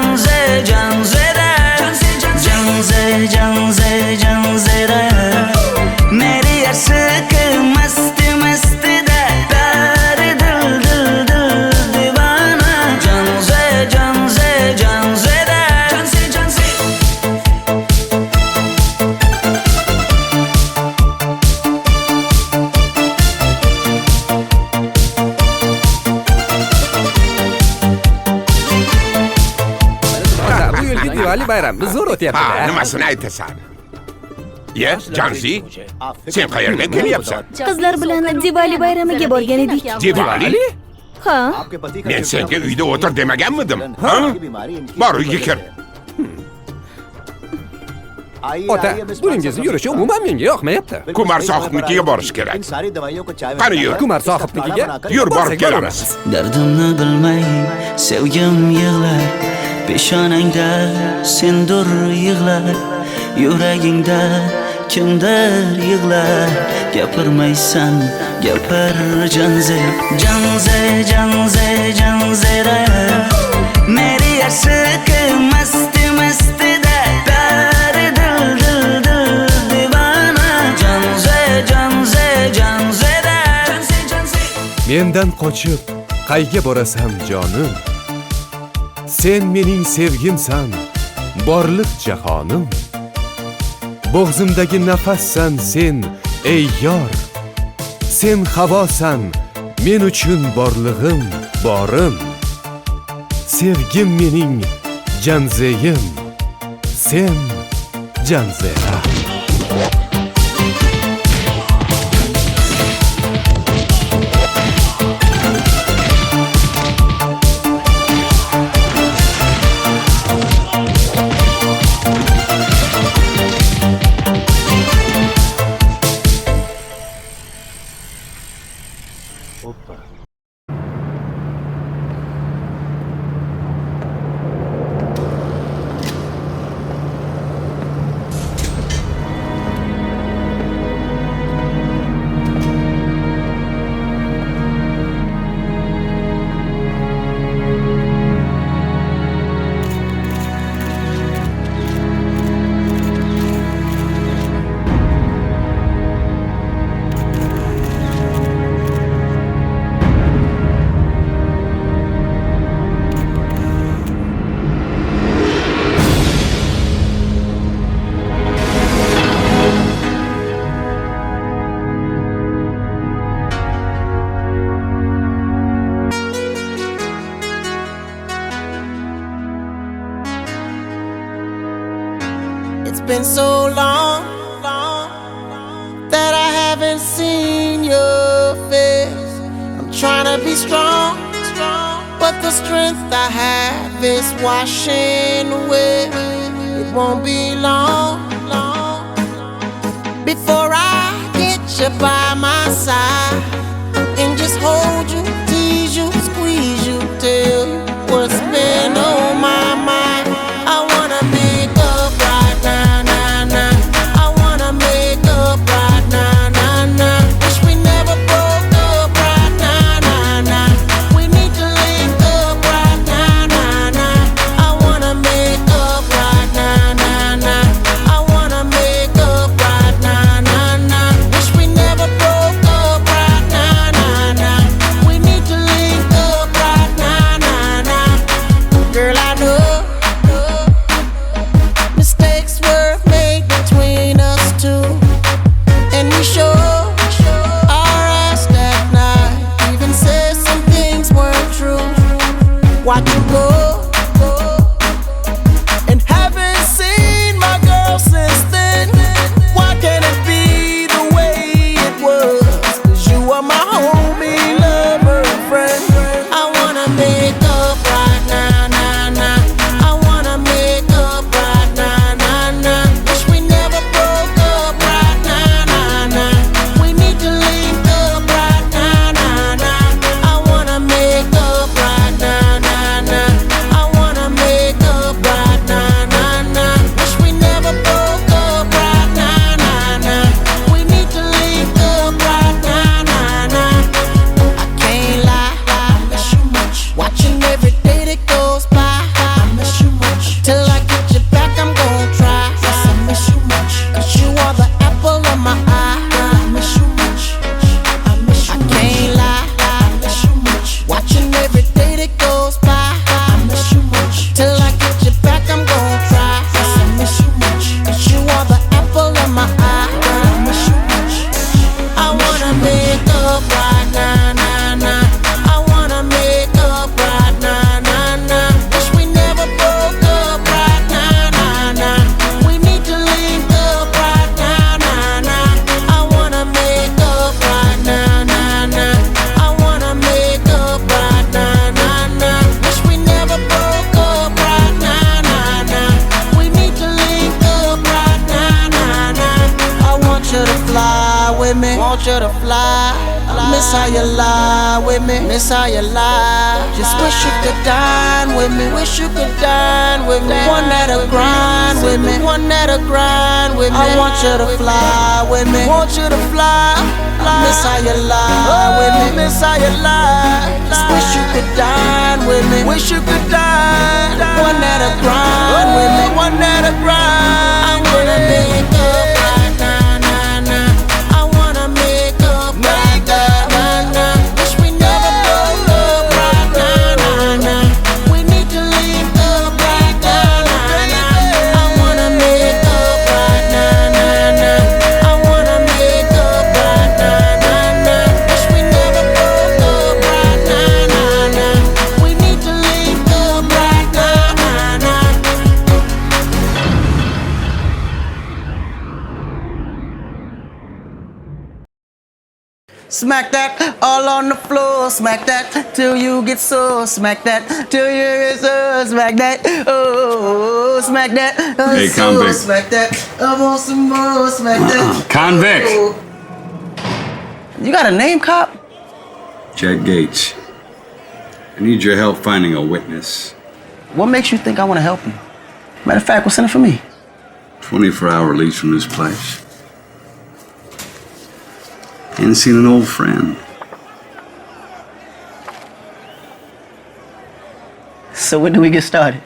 meri yarsiqi masti dari dil divana. Janzera Bu yilgi Diwali bayrami zo'r o'tyapti. Nimasini aytasan? Ye, Janzi, sen qayerdan kelyapsan? Qizlar bilan Diwali bayramiga borgan edik. Diwali? Ha? Men senga uyda o'tir demaganmidim? Ha? Bor uyga kir. Ota, buningizni yurishi umuman menga yoqmayapti. Kumar sohibnikiga borish kerak. Qani yur. Kumar sohibnikiga Yur, borib kelamiz. Dardimni bilmay sevgim yig'lar, peshonangda sendur yig'lar, yuragingda kimdir yig'lar. Gapirmaysan, gapir janzera meri yarsiqi masti dari dil divana. Janzera Mendan qochib qayga borasan jonim? Sen mening sevgimsan, borliq jahonim. Bo'g'zimdagi nafassan sen, ey yor. Sen havosan, men uchun borlig'im, borim. Sevgim mening janzeyim, sen janzera. been so long that I haven't seen your face. I'm trying to be strong, but the strength I have is washing away. It won't be long before I get you by my side and just hold you, tease you, squeeze you, tell you what's been on my mind. I wanna make up right now, now, now. I wanna make up right now, now, now. Wish we never broke up right now, now, now. We need to link up right now, now, now. I wanna make up right now, now, now. I wanna make up right now, now, now. Wish we never broke up right now, now, now. We need to link up right now, now, now. Girl, I know mistakes were made between us two, and we sure our ass that night. Even said some things weren't true. Watch you go, and haven't seen my girl since then. Why can't it be the way it was? 'Cause you are my homie, lover, and friend. I wanna make up right now, now, now. I wanna make up right now, now, now. Wish we never broke up right now, now, now. We need to link up right now, now, now. I wanna make up right now, now, now. I wanna make up right now, now, now. Wish we never broke up right now, now, now. We need to link up right now, now, now. I can't lie, I miss you much. Watching every day that goes by, I miss you much. Till I get you back, I'm gon' try. Yes, I miss you much. 'Cause you are the apple of my eye. I miss you much. I miss you much. I can't lie, I miss you much. Watching every day that goes by, I miss you much. Till I get you back, I'm gon' try. Yes, I miss you much. 'Cause you are the apple of my eye. I miss you much. I wanna make up right now, now, now. I wanna make up right now, now, now. Wish we never broke up right now, now, now. We need to link up right now, now, now. I wanna make up right now, now, now. I wanna make up right now, now, now. Wish we never broke up right now, now, now. We need to link up right now, now, now. I want you to fly with me, want you to fly. Miss how you lie with me, miss how you lie. Just wish you could dine with me, wish you could dine with me. One that'll grind with me, one that'll grind with me. I want you to fly with me, want you to fly. Miss how you lie with me, miss how you lie. Just wish you could dine with me, wish you could dine. One that'll grind with me, one that'll grind. I wanna make up right now, now, now. I wanna make up right now, now, now. Wish we never broke up right now, now, now. We need to link up right now, now, now. I wanna make up right now, now, now. I wanna make up right now, now, now. Wish we never broke up right now, now, now. We need to link up right now, now, now. Smack that all on the floor, smack that till you get sore, smack that till you get sore, smack that, oh, smack that, Hey, so, convict. smack that, I want some more, smack that. Convict. Oh. You got a name, cop? Jack Gates. I need your help finding a witness. What makes you think I want to help you? Matter of fact, what's in it for me? 24-hour release from this place. Ain't seen an old friend. So when do we get started?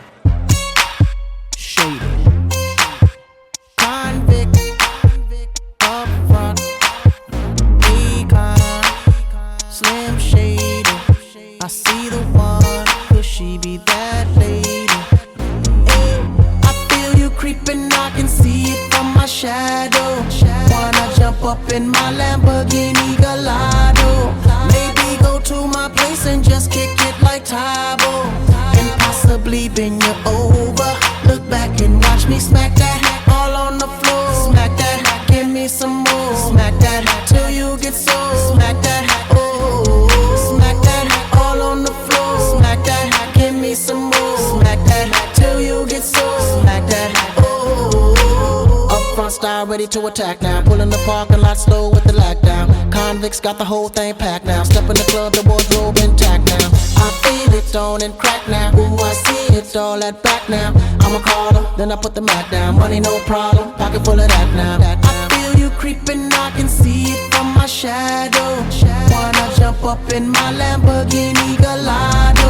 Up in my Lamborghini Gallardo. Maybe go to my place and just kick it like Tybo. And possibly bend you over. Look back and watch me smack that all on the some more. Smack that till you get sore. Smack that, oh. Smack that all on the floor. Smack that, give me some more. Smack that till you get sore. Smack that, oh. Up front style ready to attack now. Pulling the parking lot slow with the lockdown. Convicts got the whole thing packed now. Step in the club, the wardrobe intact now. I feel it on and crack now. Ooh, I see it all at back now. I'ma call her, then I put the Mac down. Money no problem, pocket full of that now. I feel you creeping, I can see it from my shadow. Wanna jump up in my Lamborghini Gallardo.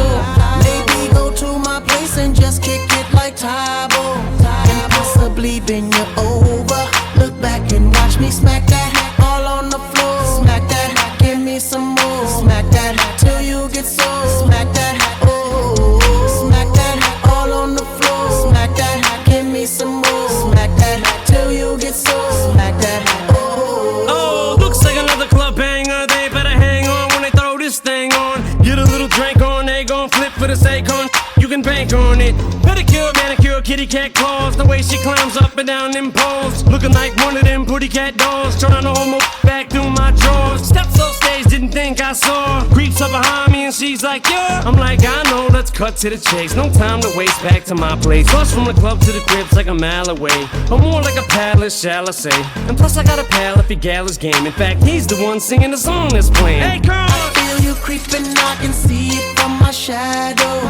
Maybe go to my place and just kick it like Tybo. And possibly bend you over. Look back and watch me smack that all on the floor. Smack that, give me some more. Smack that till you get sore. Smack that, oh. Smack that all on the floor. Smack that, give me some more. Smack that till you get sore. Smack that, oh. Oh, looks like another club banger. They better hang on when they throw this thing on. Get a little drink on, they gon' flip for the Akon. You can bank on it. Pedicure, manicure, kitty cat claws. The way she climbs up and down them poles, looking like one of them pretty cat dolls. Trying to hold my back through my drawers. Steps off stage, didn't think I saw. Creeps up behind me and she's like, yeah. I'm like, I know, let's cut to the chase. No time to waste, back to my place. Plus from the club to the crib's like a mile away, or more like a palace, shall I say. And plus I got a pal if he gal his game. In fact, he's the one singing the song that's playing. Hey girl, I feel you creeping, I can see it from my shadow.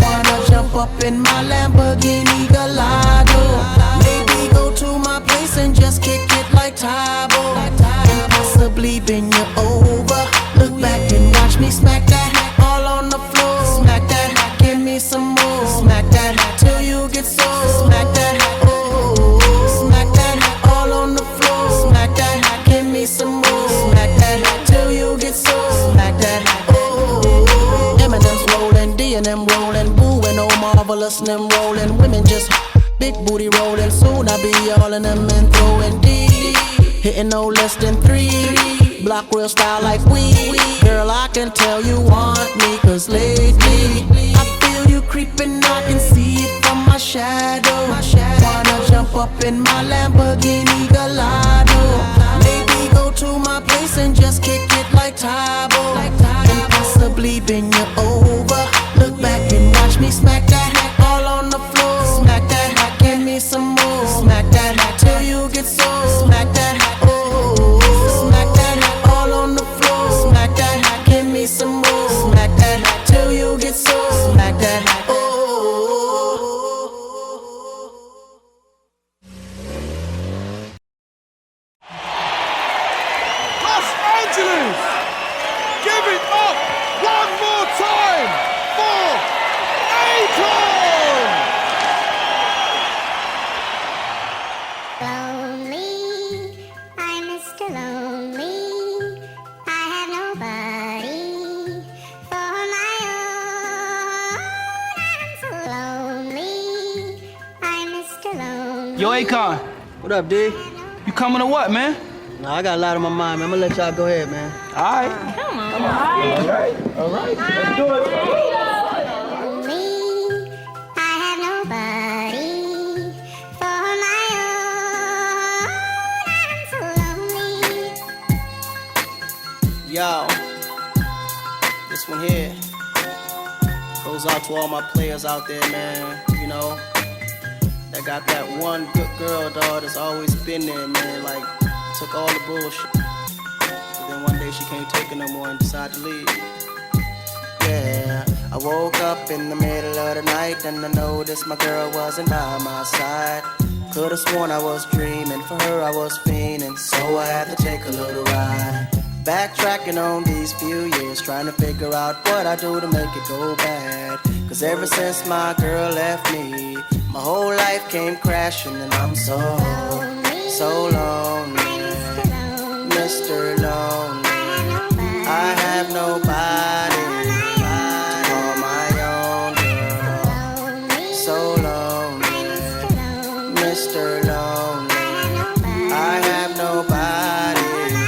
Wanna jump up in my Lamborghini Gallardo. Maybe go to my place and just kick it like Tybo. And possibly bend you over. Look back and watch me smack that all on the floor. Smack that, give me some more. Smack that till you get sore. Smack that, oh. Smack that all on the floor. Smack that, give me some more. Smack that till you get sore. Smack that, oh. Eminem's rolling, D and them rolling, Boo and oh marvelous and them rolling. Women just big booty rolling. Soon I be all in them and throwing D. Hitting no less than 3. Block real style like we. Girl, I can tell you want me, cause lately I feel you creeping, I can see it from my shadow. Wanna jump up in my Lamborghini Gallardo. Maybe go to my place and just kick it like Tybo. And possibly bend you over. Look back and watch me smack that all on the floor. Smack that, give me some more. Smack that till you get sore. Smack that, oh. Smack that all on the floor. Smack that, give me some more. Smack that till you get sore. Smack that, oh. Los Angeles! Give it up one more time for Akon! Lonely, I'm Mr. Lonely. I have nobody for my own. I'm so lonely. I'm Mr. Lonely. Yo, Akon. What up, D? You coming or what, man? Nah, I got a lot on my mind, man. I'm gonna let y'all go ahead, man. Alright. Come on. Alright, let's do it. Lonely, I have nobody for my own. I'm so lonely. Yo, this one here goes out to all my players out there, man. You know, that got that one good girl, dog, that's always been there, man. Like, took all the bullshit. But then one day she can't take it no more and decided to leave. Yeah, I woke up in the middle of the night and I noticed my girl wasn't by my side. Could've sworn I was dreaming, for her I was fiending, so I had to take a little ride. Backtracking on these few years, trying to figure out what I do to make it go bad. Cause ever since my girl left me, my whole life came crashing and I'm so lonely. Mr. Lonely, I have nobody to call my own girl. So lonely, Mr. Lonely, I have nobody to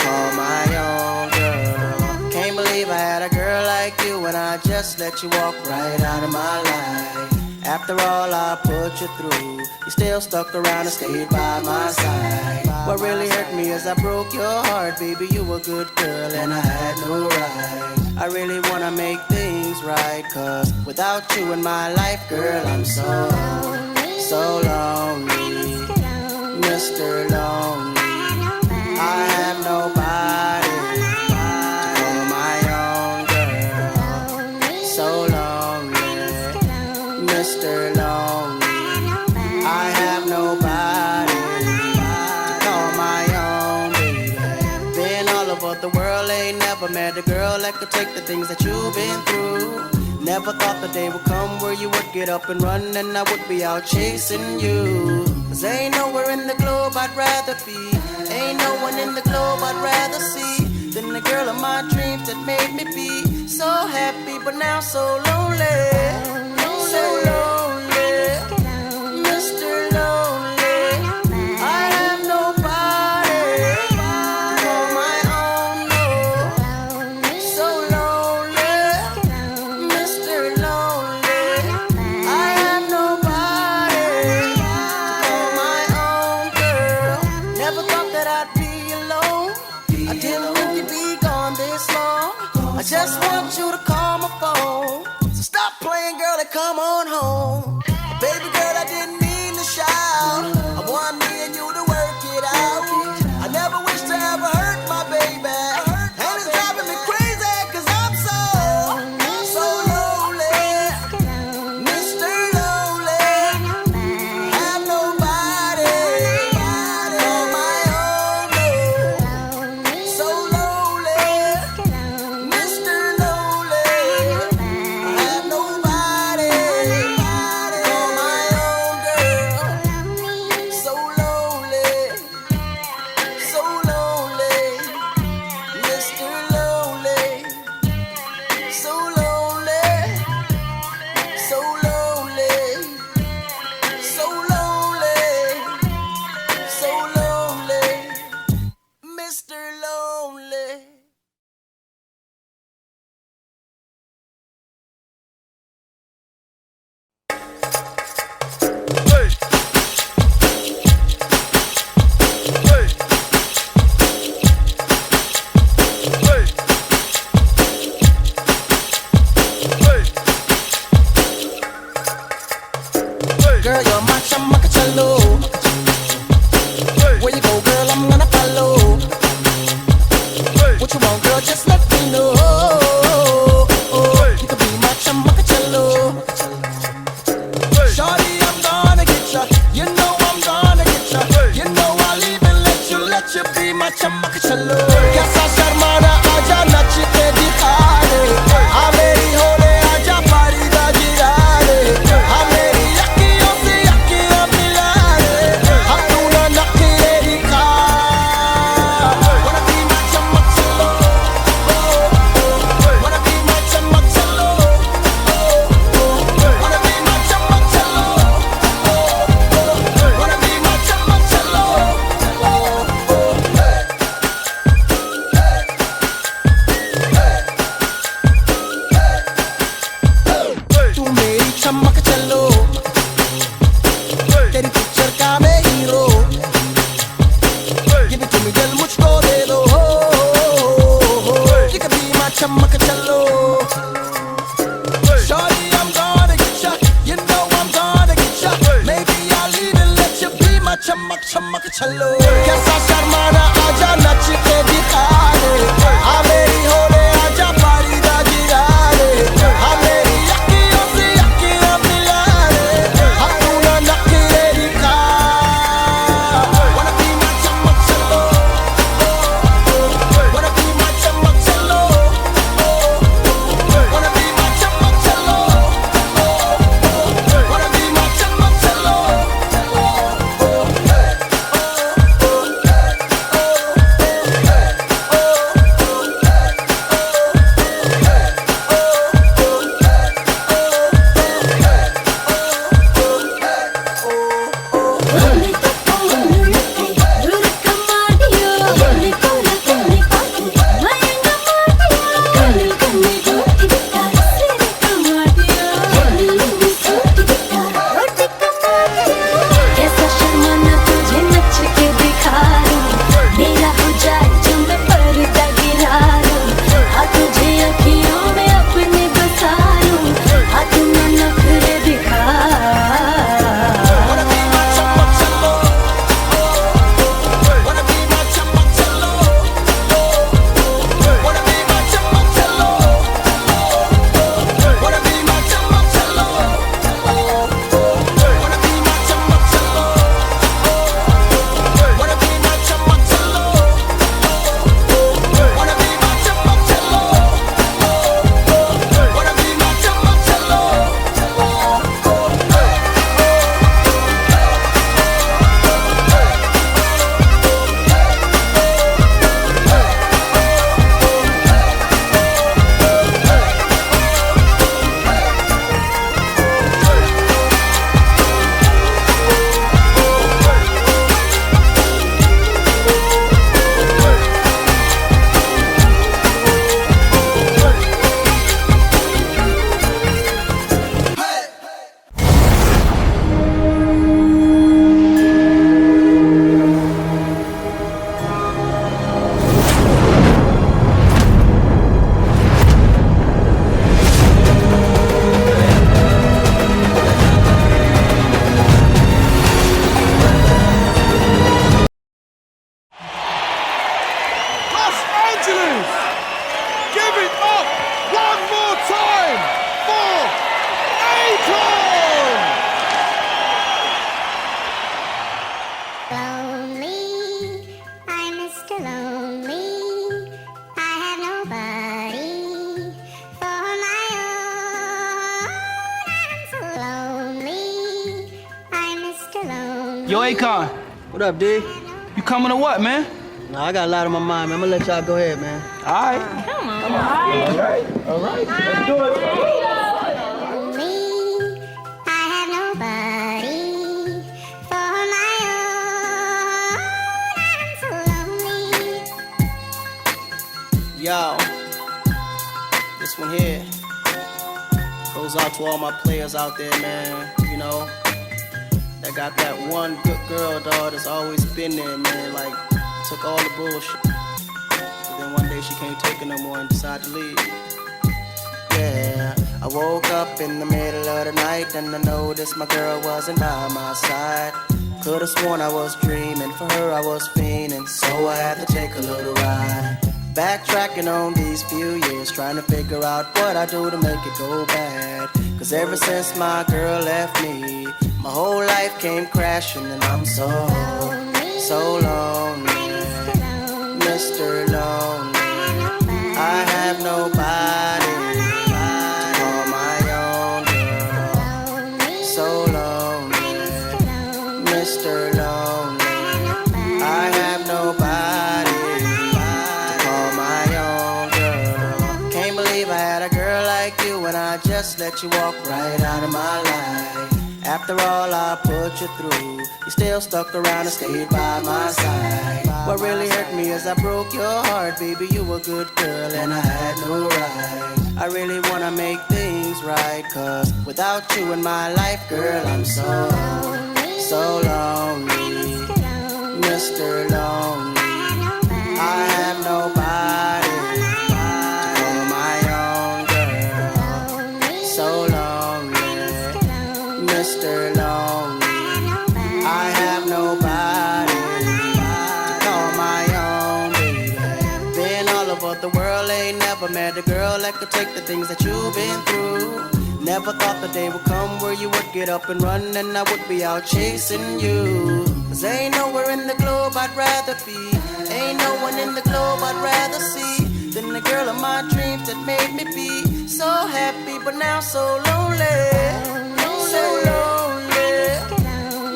call my own girl. Can't believe I had a girl like you and I just let you walk right out of my life. After all I put you through, you still stuck around and stayed by my side. What really hurt me is I broke your heart, baby. You were a good girl and I had no right. I really wanna make things right, cause without you in my life, girl, I'm so lonely, Mr. Lonely. I have nobody to call my own, girl. So lonely, Mr. Lonely. I have nobody to call my own, baby. Been all over the world, ain't never met a girl that could take the things that you've been through. Never thought the day would come where you would get up and run and I would be out chasing you. Cause ain't nowhere in the globe I'd rather be, ain't no one in the globe I'd rather see than the girl of my dreams that made me be so happy but now so lonely. So lonely, Mr. Lonely. I have nobody to call my own, no. So lonely, Mr. Lonely. I have nobody to call my own, girl. Never thought that I'd be alone. I didn't think you'd be gone this long. I just want you to call my phone. So stop playing, girl, and come on home. Baby girl, I didn't mean to shout. I want me and you to work it out. I never wish to ever hurt my baby, and it's driving me crazy cause I'm so lonely, Mr. Lonely. Have nobody on my own, no. So lonely, Mr. Lonely. Have nobody on my own, girl. So lonely, so lonely, Mr. Lonely. So lonely, so lonely, so lonely, so lonely, Mr. Lonely. Girl, you're my chamacachalo. Where you go, girl, I'm gonna follow. What you want, girl, just let me know. You can be my chamacachalo. Shorty, I'm gonna get ya. You know I'm gonna get ya. You know I'll even let you be my chamacachalo. Kaisa sharmana aaja nach ke dikha de. Aa meri hole aaja pari da gira de. Aa meri akhiyon se akhiyan mila de. Hum dono nakhre dikha. Wanna be my chamacachalo. Wanna be my chamacachalo. Wanna be my chamacachalo. Wanna be my chamacachalo. Angeles! Give it up one more time for Akon! Lonely, I'm Mr. Lonely. I have nobody for my own. I'm so lonely. I'm Mr. Lonely. Yo, Akon. What up, D? You coming or what, man? Nah, I got a lot on my mind, man. I'm gonna let y'all go ahead, man. All right. Come on. All right. Let's do it. Lonely, I have nobody for my own. I'm so lonely. Yo, this one here goes out to all my players out there, man. You know, that got that one good girl, dog, that's always been there, man. Like, took all the bullshit. But then one day she can't take it no more and decided to leave. Yeah, I woke up in the middle of the night and I noticed my girl wasn't by my side. Could've sworn I was dreaming, for her I was fiending, so I had to take a little ride. Backtracking on these few years, trying to figure out what I do to make it go bad. Cause ever since my girl left me, my whole life came crashing and I'm so lonely. Mr. Lonely, I have nobody to call my own girl. So lonely, Mr. Lonely, I have nobody to call my own girl. Can't believe I had a girl like you and I just let you walk right out of my life. After all I put you through, you still stuck around and stayed by my side. What really hurt me is I broke your heart, baby, you a good girl and I had no right. I really wanna make things right, cause without you in my life, girl, I'm so lonely. Mr. Lonely, I have nobody to call my own girl. So lonely, Mr. Lonely, I have nobody to call my own baby. Been all over the world, ain't never met a girl that could take the things that you've been through. Never thought the day would come where you would get up and run and I would be out chasing you. Cause ain't nowhere in the globe I'd rather be, ain't no one in the globe I'd rather see than the girl of my dreams that made me be so happy but now so lonely. So lonely,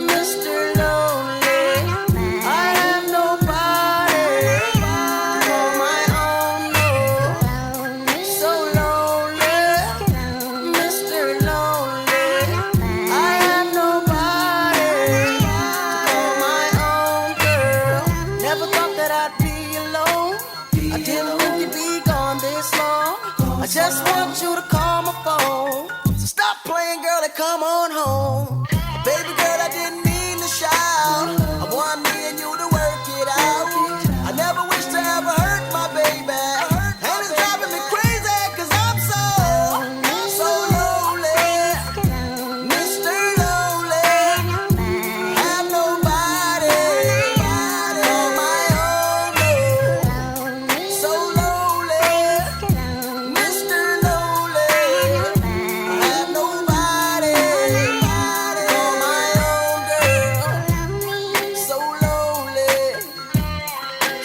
Mr. Lonely, I have nobody to call my own, no. So lonely, Mr. Lonely, I have nobody to call my own girl. Never thought that I'd be alone, I didn't think you'd be gone this long. I just want you to call my phone. So stop playing, girl, and come on home. Baby girl, I didn't mean to shout. I want me and you to work it out. I never wish to ever hurt my baby, and it's driving me crazy cause I'm so lonely. Mr. Lonely, have nobody to call my own, no. So lonely, Mr. Lonely, I have nobody to call my own girl. So lonely,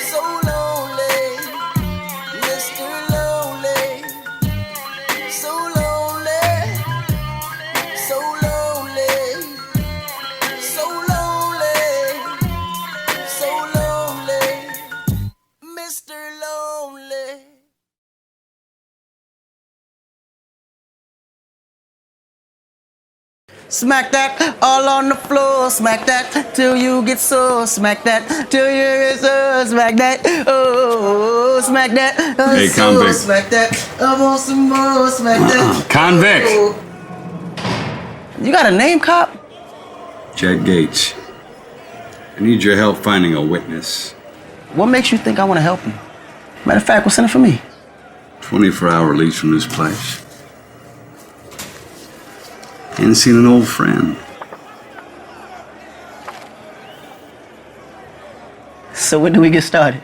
so lonely, Mr. Lonely, so lonely, so lonely, so lonely, so lonely, Mr. Lonely. Smack that all on the floor, smack that till you get sore, smack that till you get sore, smack that, oh, smack that, Hey, so, convict. smack that, I want some more, smack that. Convict. Oh. You got a name, cop? Jack Gates. I need your help finding a witness. What makes you think I want to help you? Matter of fact, what's in it for me? 24-hour release from this place. Ain't seen an old friend. So when do we get started?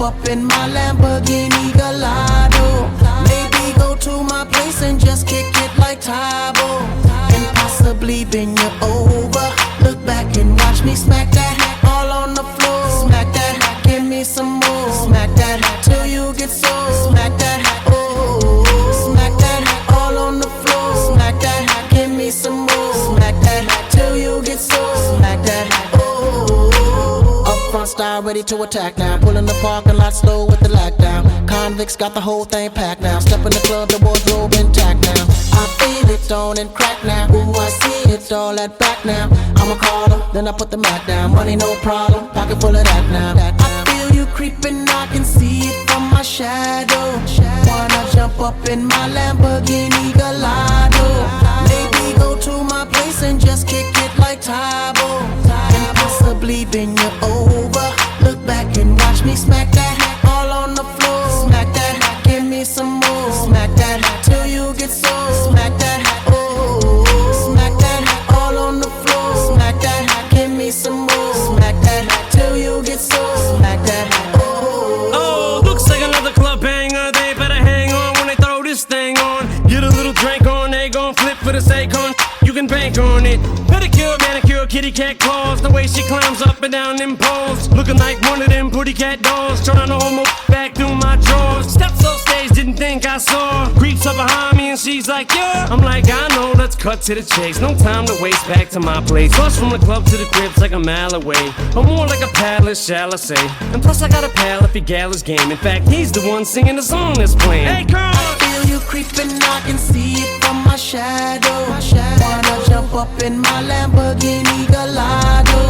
up in my Lamborghini Gallardo. Maybe go to my place and just kick it like Tybo, and possibly bend you over. Look back and watch me smack that all on the floor. Smack that, give me some more. Smack that till you get sore. Smack that, oh, smack that all on the floor. Smack that, give me some more. Smack that till you get sore. Smack that, oh. Up front style ready to attack now. Pulling the parking lot slow with the lockdown. Convicts got the whole thing packed now. Step in the club, the wardrobe intact now. I feel it on and crack now. Ooh, I see it all at back now. I'ma call her, then I put the Mac down. Money no problem, pocket full of that now. I feel you creeping, I can see it from my shadow. Wanna jump up in my Lamborghini Gallardo. Maybe go to my place and just kick it like Tybo, and possibly bend you over. Look back and watch me smack that all on the floor. Smack that, give me some more. Smack that till you get sore. Smack that, oh, smack that all on the floor. Smack that, give me some more. Smack that till you get sore. Smack that, oh. Oh, looks like another club banger. They better hang on when they throw this thing on. Get a little drink on, they gon' flip for the Akon. You can bank on it. Pedicure, manicure, kitty cat claws. The way she climbs up and down them poles, looking like one of them pretty cat dolls. Trying to hold my back through my drawers. Steps off stage, didn't think I saw. Creeps up behind me and she's like, yeah. I'm like, I know, let's cut to the chase. No time to waste, back to my place. Plus from the club to the crib's like a mile away, or more like a palace, shall I say. And plus I got a pal if he gal his game. In fact, he's the one singing the song that's playing. Hey girl, I feel you creeping, I can see it from my shadow. Wanna jump up in my Lamborghini Gallardo.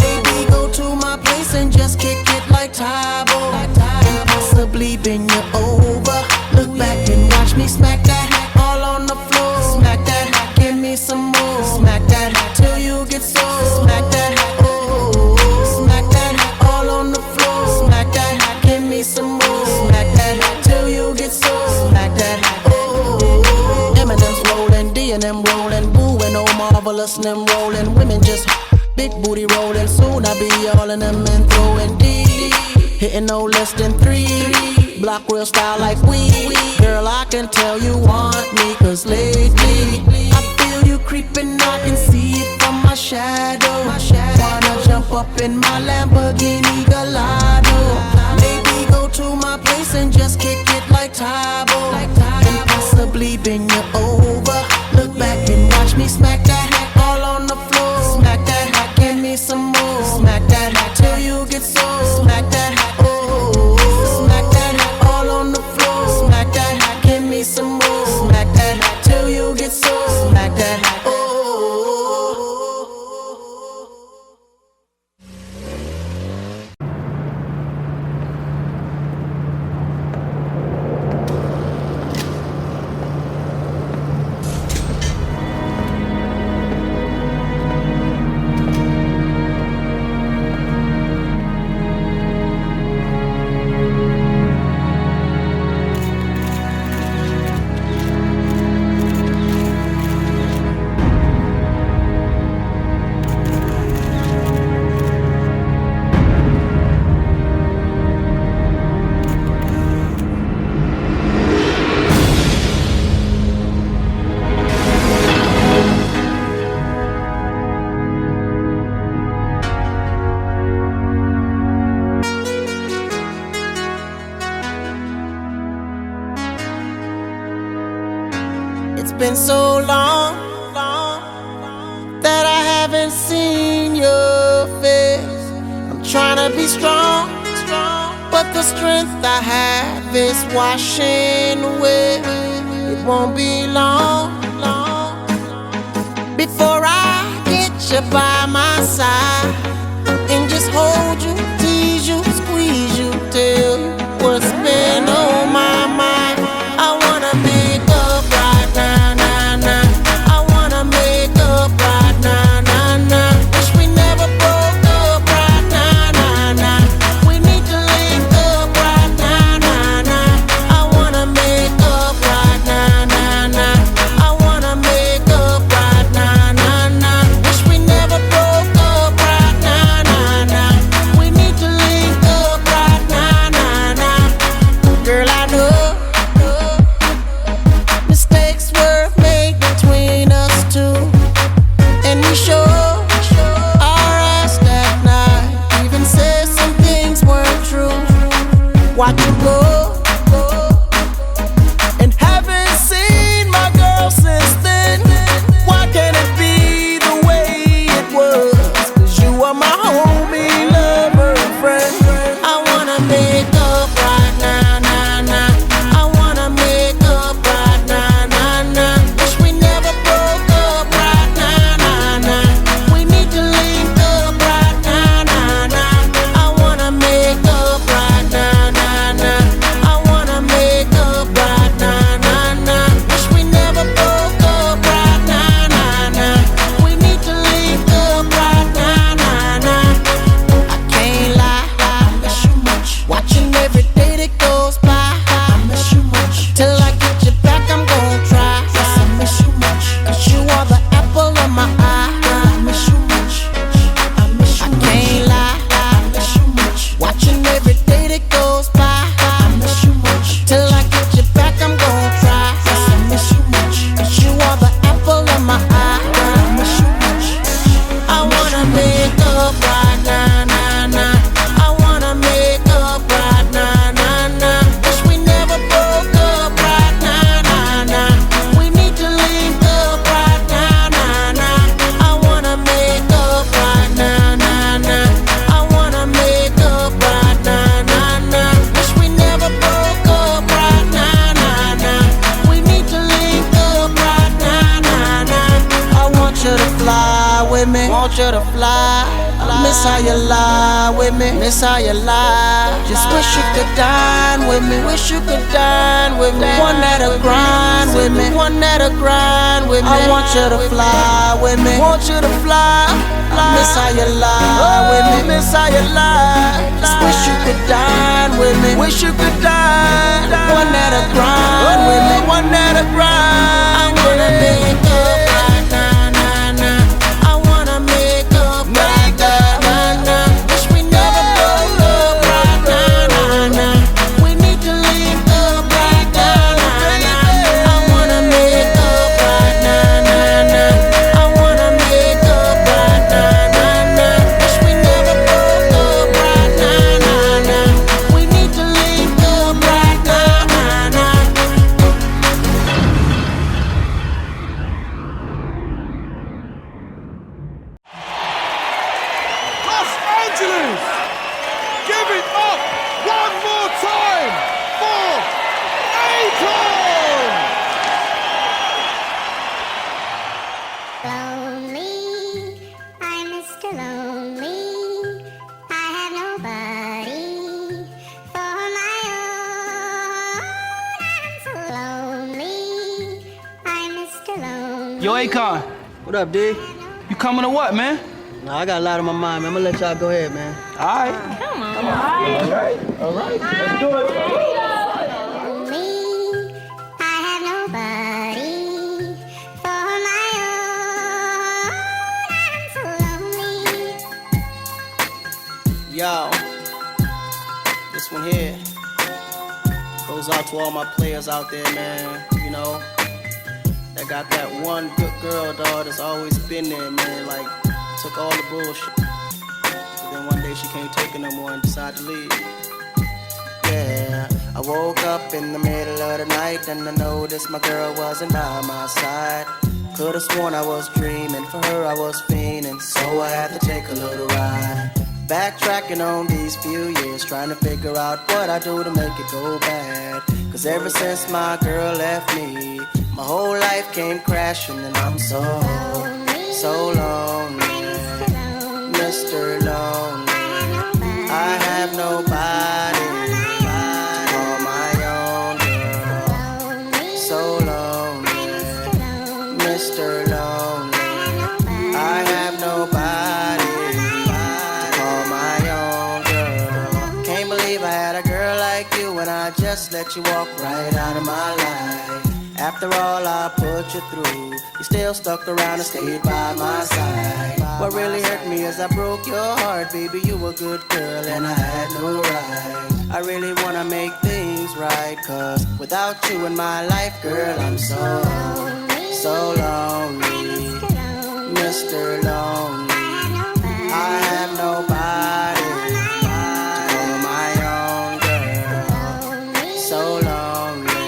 Maybe go to my place and just kick it like Tybo, and possibly bend you over. Look back and watch me smack that all on the floor. Smack that, give me some more. Smack that till you get sore. Smack that, oh, smack that all on the floor. Smack that, give me some more. Smack that till you get sore. Smack that, oh. Eminem's rolling, D&M rolling, Boo and Oh Marvelous and them rolling. Women just big booty rolling. Soon I be all in them and throwing D, hitting no less than 3. Block real style like we. Girl, I can tell you want me, cause lately I feel you creeping, I can see it from my shadow. Wanna jump up in my Lamborghini Gallardo. Maybe go to my place and just kick it like Tybo, and possibly bend you over. Look back and watch me smack that all on the floor. Smack that, give me some more. Smack that till you get sore. Smack that, oh, smack that all on the floor. Smack that, give me some more. Smack that till you get sore. Smack that, oh. It's been so long that I haven't seen your face. I'm trying to be strong, but the strength I have is washing away. It won't be long before I get you by my side and just hold you, tease you, squeeze you, tell you what's been on my mind. I wanna make up right now, nah, nah. I wanna make up right now, nah, nah. Wish we never broke up right now, nah, nah. We need to link up right now, nah, nah. I wanna make up right now, nah, nah. I wanna make up right now, nah, nah. Wish we never broke me. Want you to fly. Miss how you lie with me. Miss how you lie. Just wish you could dine with me. Wish you could dine with me. One that'll grind with me. One that'll grind with me. I want you to fly with me. Want you to fly. Miss how you lie with me. Miss how you lie. Just wish you could dine with me. Wish you could dine. One that'll grind with me. One that'll grind. I wanna make up right now, nah, nah. I wanna make up right now, nah, nah. Wish we never broke up right now, nah, nah. We need to link up right now, nah, nah. I wanna make up right now, nah, nah. I wanna make up right now, nah, nah. Wish we never broke up right now, nah, nah. We need to link up right now, nah, nah. Los Angeles! Give it up one more time for Akon! Lonely, I'm Mr. Lonely. I have nobody for my own. I'm so lonely. I'm Mr. Lonely. Yo, Akon. What up, D? You coming or what, man? Nah, I got a lot on my mind, man. I'm gonna let y'all go ahead, man. All right. Come on. All right. Let's do it. Lonely, I have nobody for my own. I'm so lonely. Yo, this one here goes out to all my players out there, man. You know, that got that one good girl, dog, that's always been there, man. Like, took all the bullshit. But then one day she can't take it no more and decided to leave. Yeah, I woke up in the middle of the night and I noticed my girl wasn't by my side. Could've sworn I was dreaming, for her I was fiending, so I had to take a little ride. Backtracking on these few years, trying to figure out what I do to make it go bad. Cause ever since my girl left me, my whole life came crashing and I'm so lonely. Mr. Lonely, I have nobody to call my own girl. So lonely, Mr. Lonely, I have nobody to call my own girl. Can't believe I had a girl like you and I just let you walk right out of my life. After all I put you through, you still stuck around and stayed by my side. What really hurt me is I broke your heart, baby. You were a good girl and I had no right. I really wanna make things right, cause without you in my life, girl, I'm so lonely. Mr. Lonely, I have nobody to call my own girl. So lonely,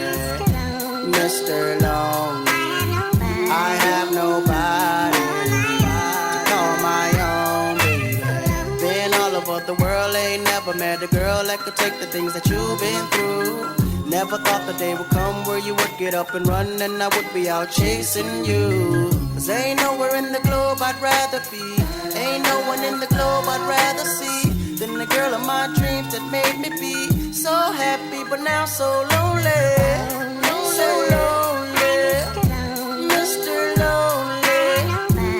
Mr. Lonely, I have nobody to call my own baby. Been all over the world, ain't never met a girl that could take the things that you've been through. Never thought the day would come where you would get up and run and I would be out chasing you. Cause ain't nowhere in the globe I'd rather be, ain't no one in the globe I'd rather see than the girl of my dreams that made me be so happy but now so lonely. So lonely, Mr. Lonely,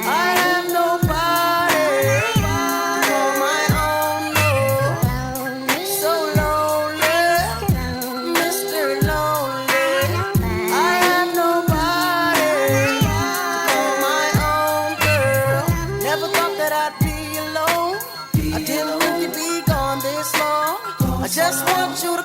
I have nobody to call my own, no. So lonely, Mr. Lonely, I have nobody to call my own girl. Never thought that I'd be alone, I didn't think you'd be gone this long. I just want you to